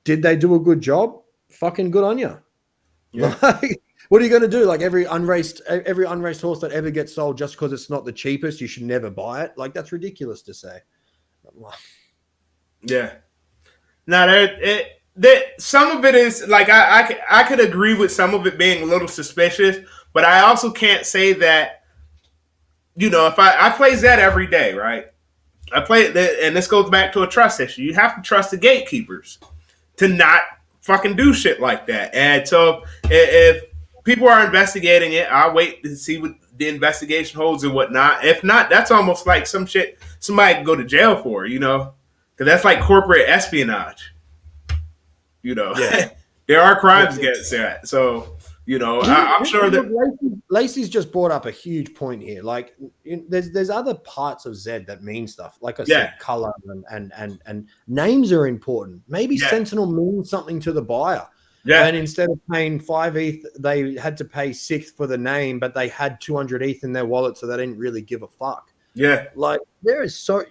Did they do a good job? Fucking good on you. Yeah. Like, what are you going to do? Like, every unraced horse that ever gets sold just because it's not the cheapest, you should never buy it. Like, that's ridiculous to say. Yeah. Now, some of it is like I could agree with some of it being a little suspicious, but I also can't say that. You know, if I play Zed every day, right? I play it, and this goes back to a trust issue. You have to trust the gatekeepers to not fucking do shit like that. And so if people are investigating it, I'll wait to see what the investigation holds and whatnot. If not, that's almost like some shit somebody can go to jail for, you know? Because that's like corporate espionage. You know, yeah. There are crimes against that. So, you know, I'm sure that Lacey's just brought up a huge point here. Like, there's other parts of Zed that mean stuff. Like I said, color and names are important. Maybe Sentinel means something to the buyer. Yeah. And instead of paying 5 ETH, they had to pay 6 for the name, but they had 200 ETH in their wallet, so they didn't really give a fuck. Yeah. Like, there is so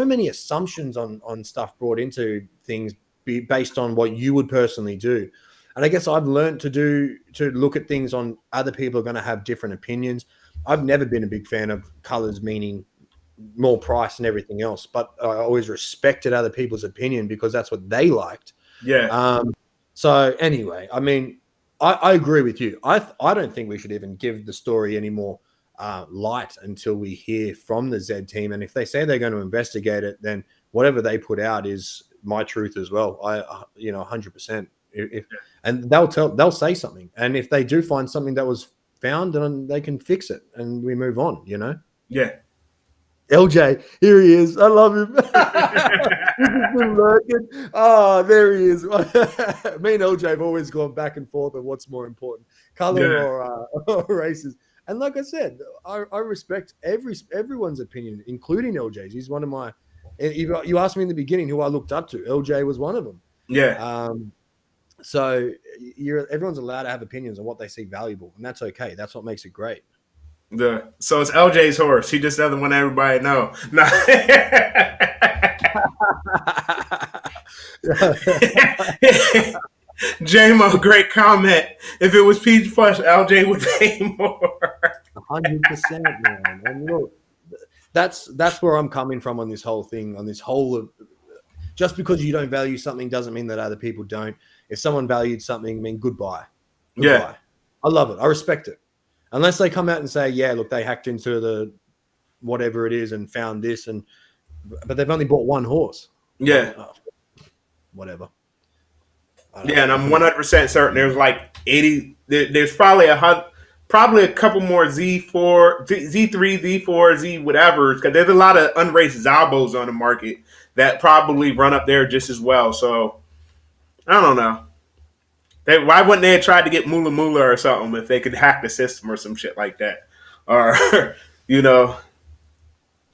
many assumptions on stuff brought into things based on what you would personally do. And I guess I've learned to look at things on other people are going to have different opinions. I've never been a big fan of colors meaning more price and everything else, but I always respected other people's opinion because that's what they liked. Yeah. So anyway, I mean, I agree with you. I don't think we should even give the story any more light until we hear from the Zed team. And if they say they're going to investigate it, then whatever they put out is my truth as well. 100%. And they'll say something, and if they do find something that was found, then they can fix it and we move on, you know. Yeah. LJ, here he is. I love him. He's been lurking. Oh, there he is. Me and LJ have always gone back and forth on what's more important, color or races. And like I said, I respect everyone's opinion, including LJ's. He's one of my. You asked me in the beginning who I looked up to. LJ was one of them. Yeah. So everyone's allowed to have opinions on what they see valuable, and that's okay. That's what makes it great. So it's LJ's horse. He just doesn't want everybody to know. No. JMO, great comment. If it was Peach Plush, LJ would pay more. 100%, man. And look, that's where I'm coming from on this whole thing. On this whole, just because you don't value something doesn't mean that other people don't. If someone valued something, I mean, goodbye. Yeah. I love it. I respect it. Unless they come out and say, yeah, look, they hacked into the whatever it is and found this, but they've only bought one horse. Yeah. Whatever. Yeah, and I'm 100% certain there's like 80. There's probably probably a couple more Z4, Z3, Z4, Z whatever, because there's a lot of unraced Zalbos on the market that probably run up there just as well. So I don't know. Why wouldn't they have tried to get Mula Mula or something if they could hack the system or some shit like that? Or, you know,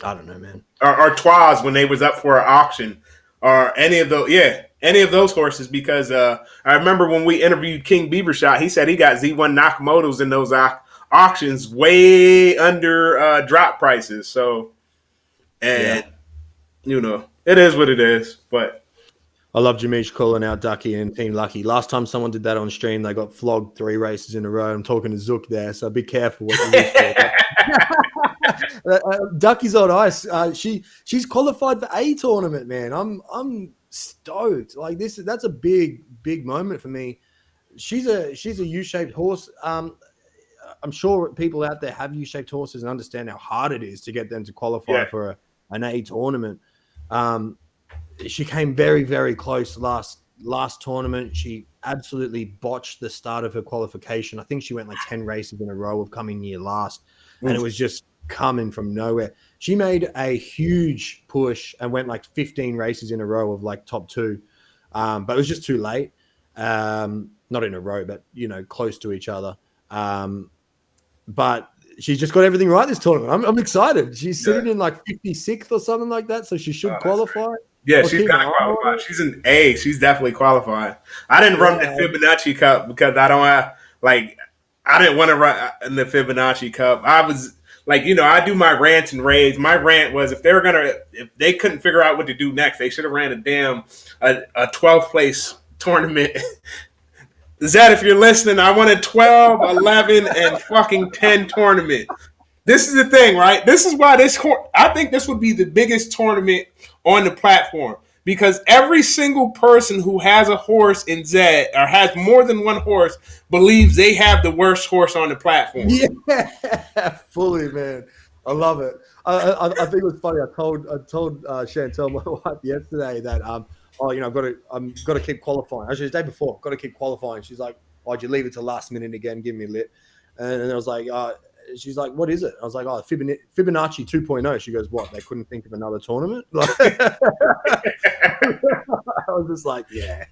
I don't know, man. Or Twas when they was up for an auction, or any of those. Yeah, any of those horses. Because I remember when we interviewed King Beavershot, he said he got Z1 Nakamoto's in those auctions way under drop prices. So, and it is what it is. But I love Jamesh calling out Ducky and Team Lucky. Last time someone did that on stream, they got flogged 3 races in a row. I'm talking to Zook there, so be careful what you wish for. Ducky's on ice. She's qualified for a tournament, man. I'm stoked. Like that's a big moment for me. She's a U-shaped horse. I'm sure people out there have U-shaped horses and understand how hard it is to get them to qualify for an A tournament. She came very, very close last tournament. She absolutely botched the start of her qualification. I think she went like 10 races in a row of coming near last, and it was just coming from nowhere. She made a huge push and went like 15 races in a row of like top 2, but it was just too late. Not in a row, but close to each other. But she's just got everything right this tournament. I'm excited. She's sitting in like 56th or something like that, so she should qualify. Yeah, she's got to qualify. She's an A. She's definitely qualified. I didn't run the Fibonacci Cup because I don't have I didn't want to run in the Fibonacci Cup. I was I do my rants and raves. My rant was if they couldn't figure out what to do next, they should have ran a 12th place tournament. Zed, if you're listening, I want a 12, 11, and fucking 10 tournament. This is the thing, right? This is why I think this would be the biggest tournament on the platform, because every single person who has a horse in Zed or has more than one horse believes they have the worst horse on the platform. Yeah, fully, man. I love it. I think it was funny. I told Chantel, my wife, yesterday that I've got to keep qualifying. Actually, the day before, got to keep qualifying. She's like, "Why'd you leave it to last minute again? Give me lit." And I was like, she's like, "What is it?" I was like, "Oh, Fibonacci 2.0." She goes, "What? They couldn't think of another tournament?" I was just like, "Yeah,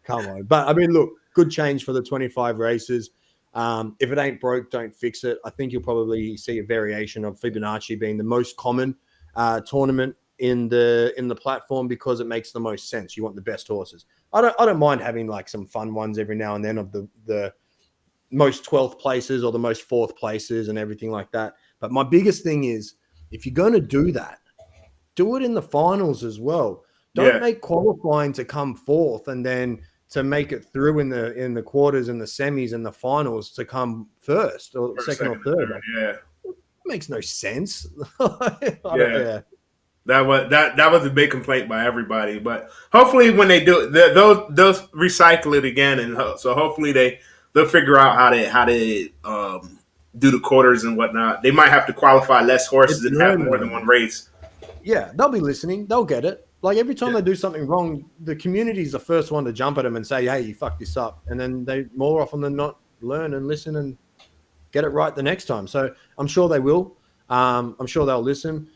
come on." But I mean, look, good change for the 25 races. If it ain't broke, don't fix it. I think you'll probably see a variation of Fibonacci being the most common tournament in the platform because it makes the most sense. You want the best horses. I don't mind having like some fun ones every now and then of the most 12th places or the most 4th places and everything like that. But my biggest thing is, if you're going to do that, do it in the finals as well. Don't make qualifying to come 4th and then to make it through in the quarters and the semis and the finals to come first or second or third. It makes no sense. That was a big complaint by everybody. But hopefully when they do they'll recycle it again, and so hopefully they'll figure out how to do the quarters and whatnot. They might have to qualify less horses and have more than one race. Yeah, they'll be listening. They'll get it. Like every time they do something wrong, the community is the first one to jump at them and say, "Hey, you fucked this up," and then they more often than not learn and listen and get it right the next time. So I'm sure they will. I'm sure they'll listen.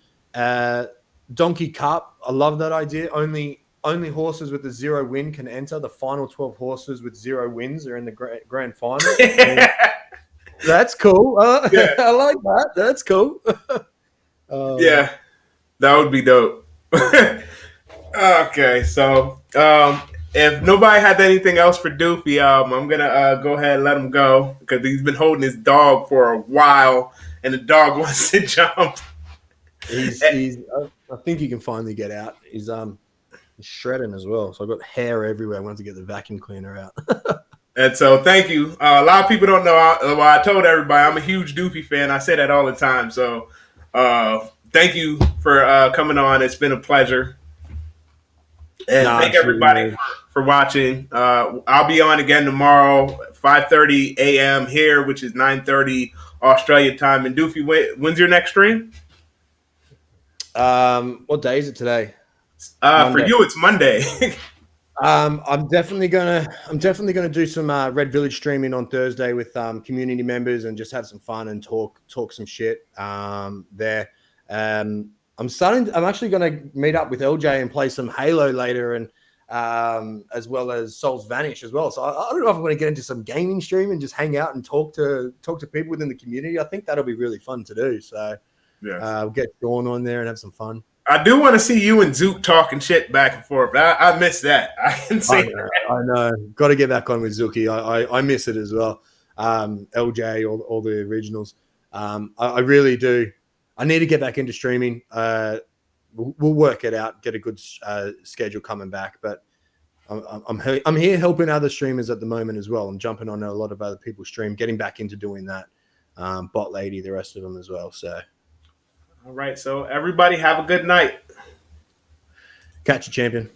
Donkey Cup, I love that idea. Only horses with a 0 win can enter. The final 12 horses with 0 wins are in the grand final. That's cool. I like that. That's cool. Yeah, that would be dope. Okay, so if nobody had anything else for Doofy, I'm gonna go ahead and let him go because he's been holding his dog for a while, and the dog wants to jump. I think he can finally get out. He's shredding as well, so I've got hair everywhere. I want to get the vacuum cleaner out. And so, thank you. A lot of people don't know. I told everybody I'm a huge Doofy fan. I say that all the time. So, thank you for coming on. It's been a pleasure. And thank everybody for watching. I'll be on again tomorrow, 5:30 a.m. here, which is 9:30 Australia time. And Doofy, when's your next stream? What day is it today? For you, it's Monday. I'm definitely gonna do some Red Village streaming on Thursday with community members and just have some fun and talk some shit there. I'm actually gonna meet up with LJ and play some Halo later, and as well as Souls Vanish as well. So I don't know if I'm gonna get into some gaming stream and just hang out and talk to people within the community. I think that'll be really fun to do. So Yes. we'll get Dawn on there and have some fun. I do want to see you and Zook talking shit back and forth. I miss that. I can see. I know. Got to get back on with Zuki. I miss it as well. LJ, all the originals. I really do. I need to get back into streaming. We'll work it out. Get a good schedule coming back. But I'm here helping other streamers at the moment as well. I'm jumping on a lot of other people's stream, getting back into doing that. Bot Lady, the rest of them as well. So. All right. So everybody have a good night. Catch you, champion.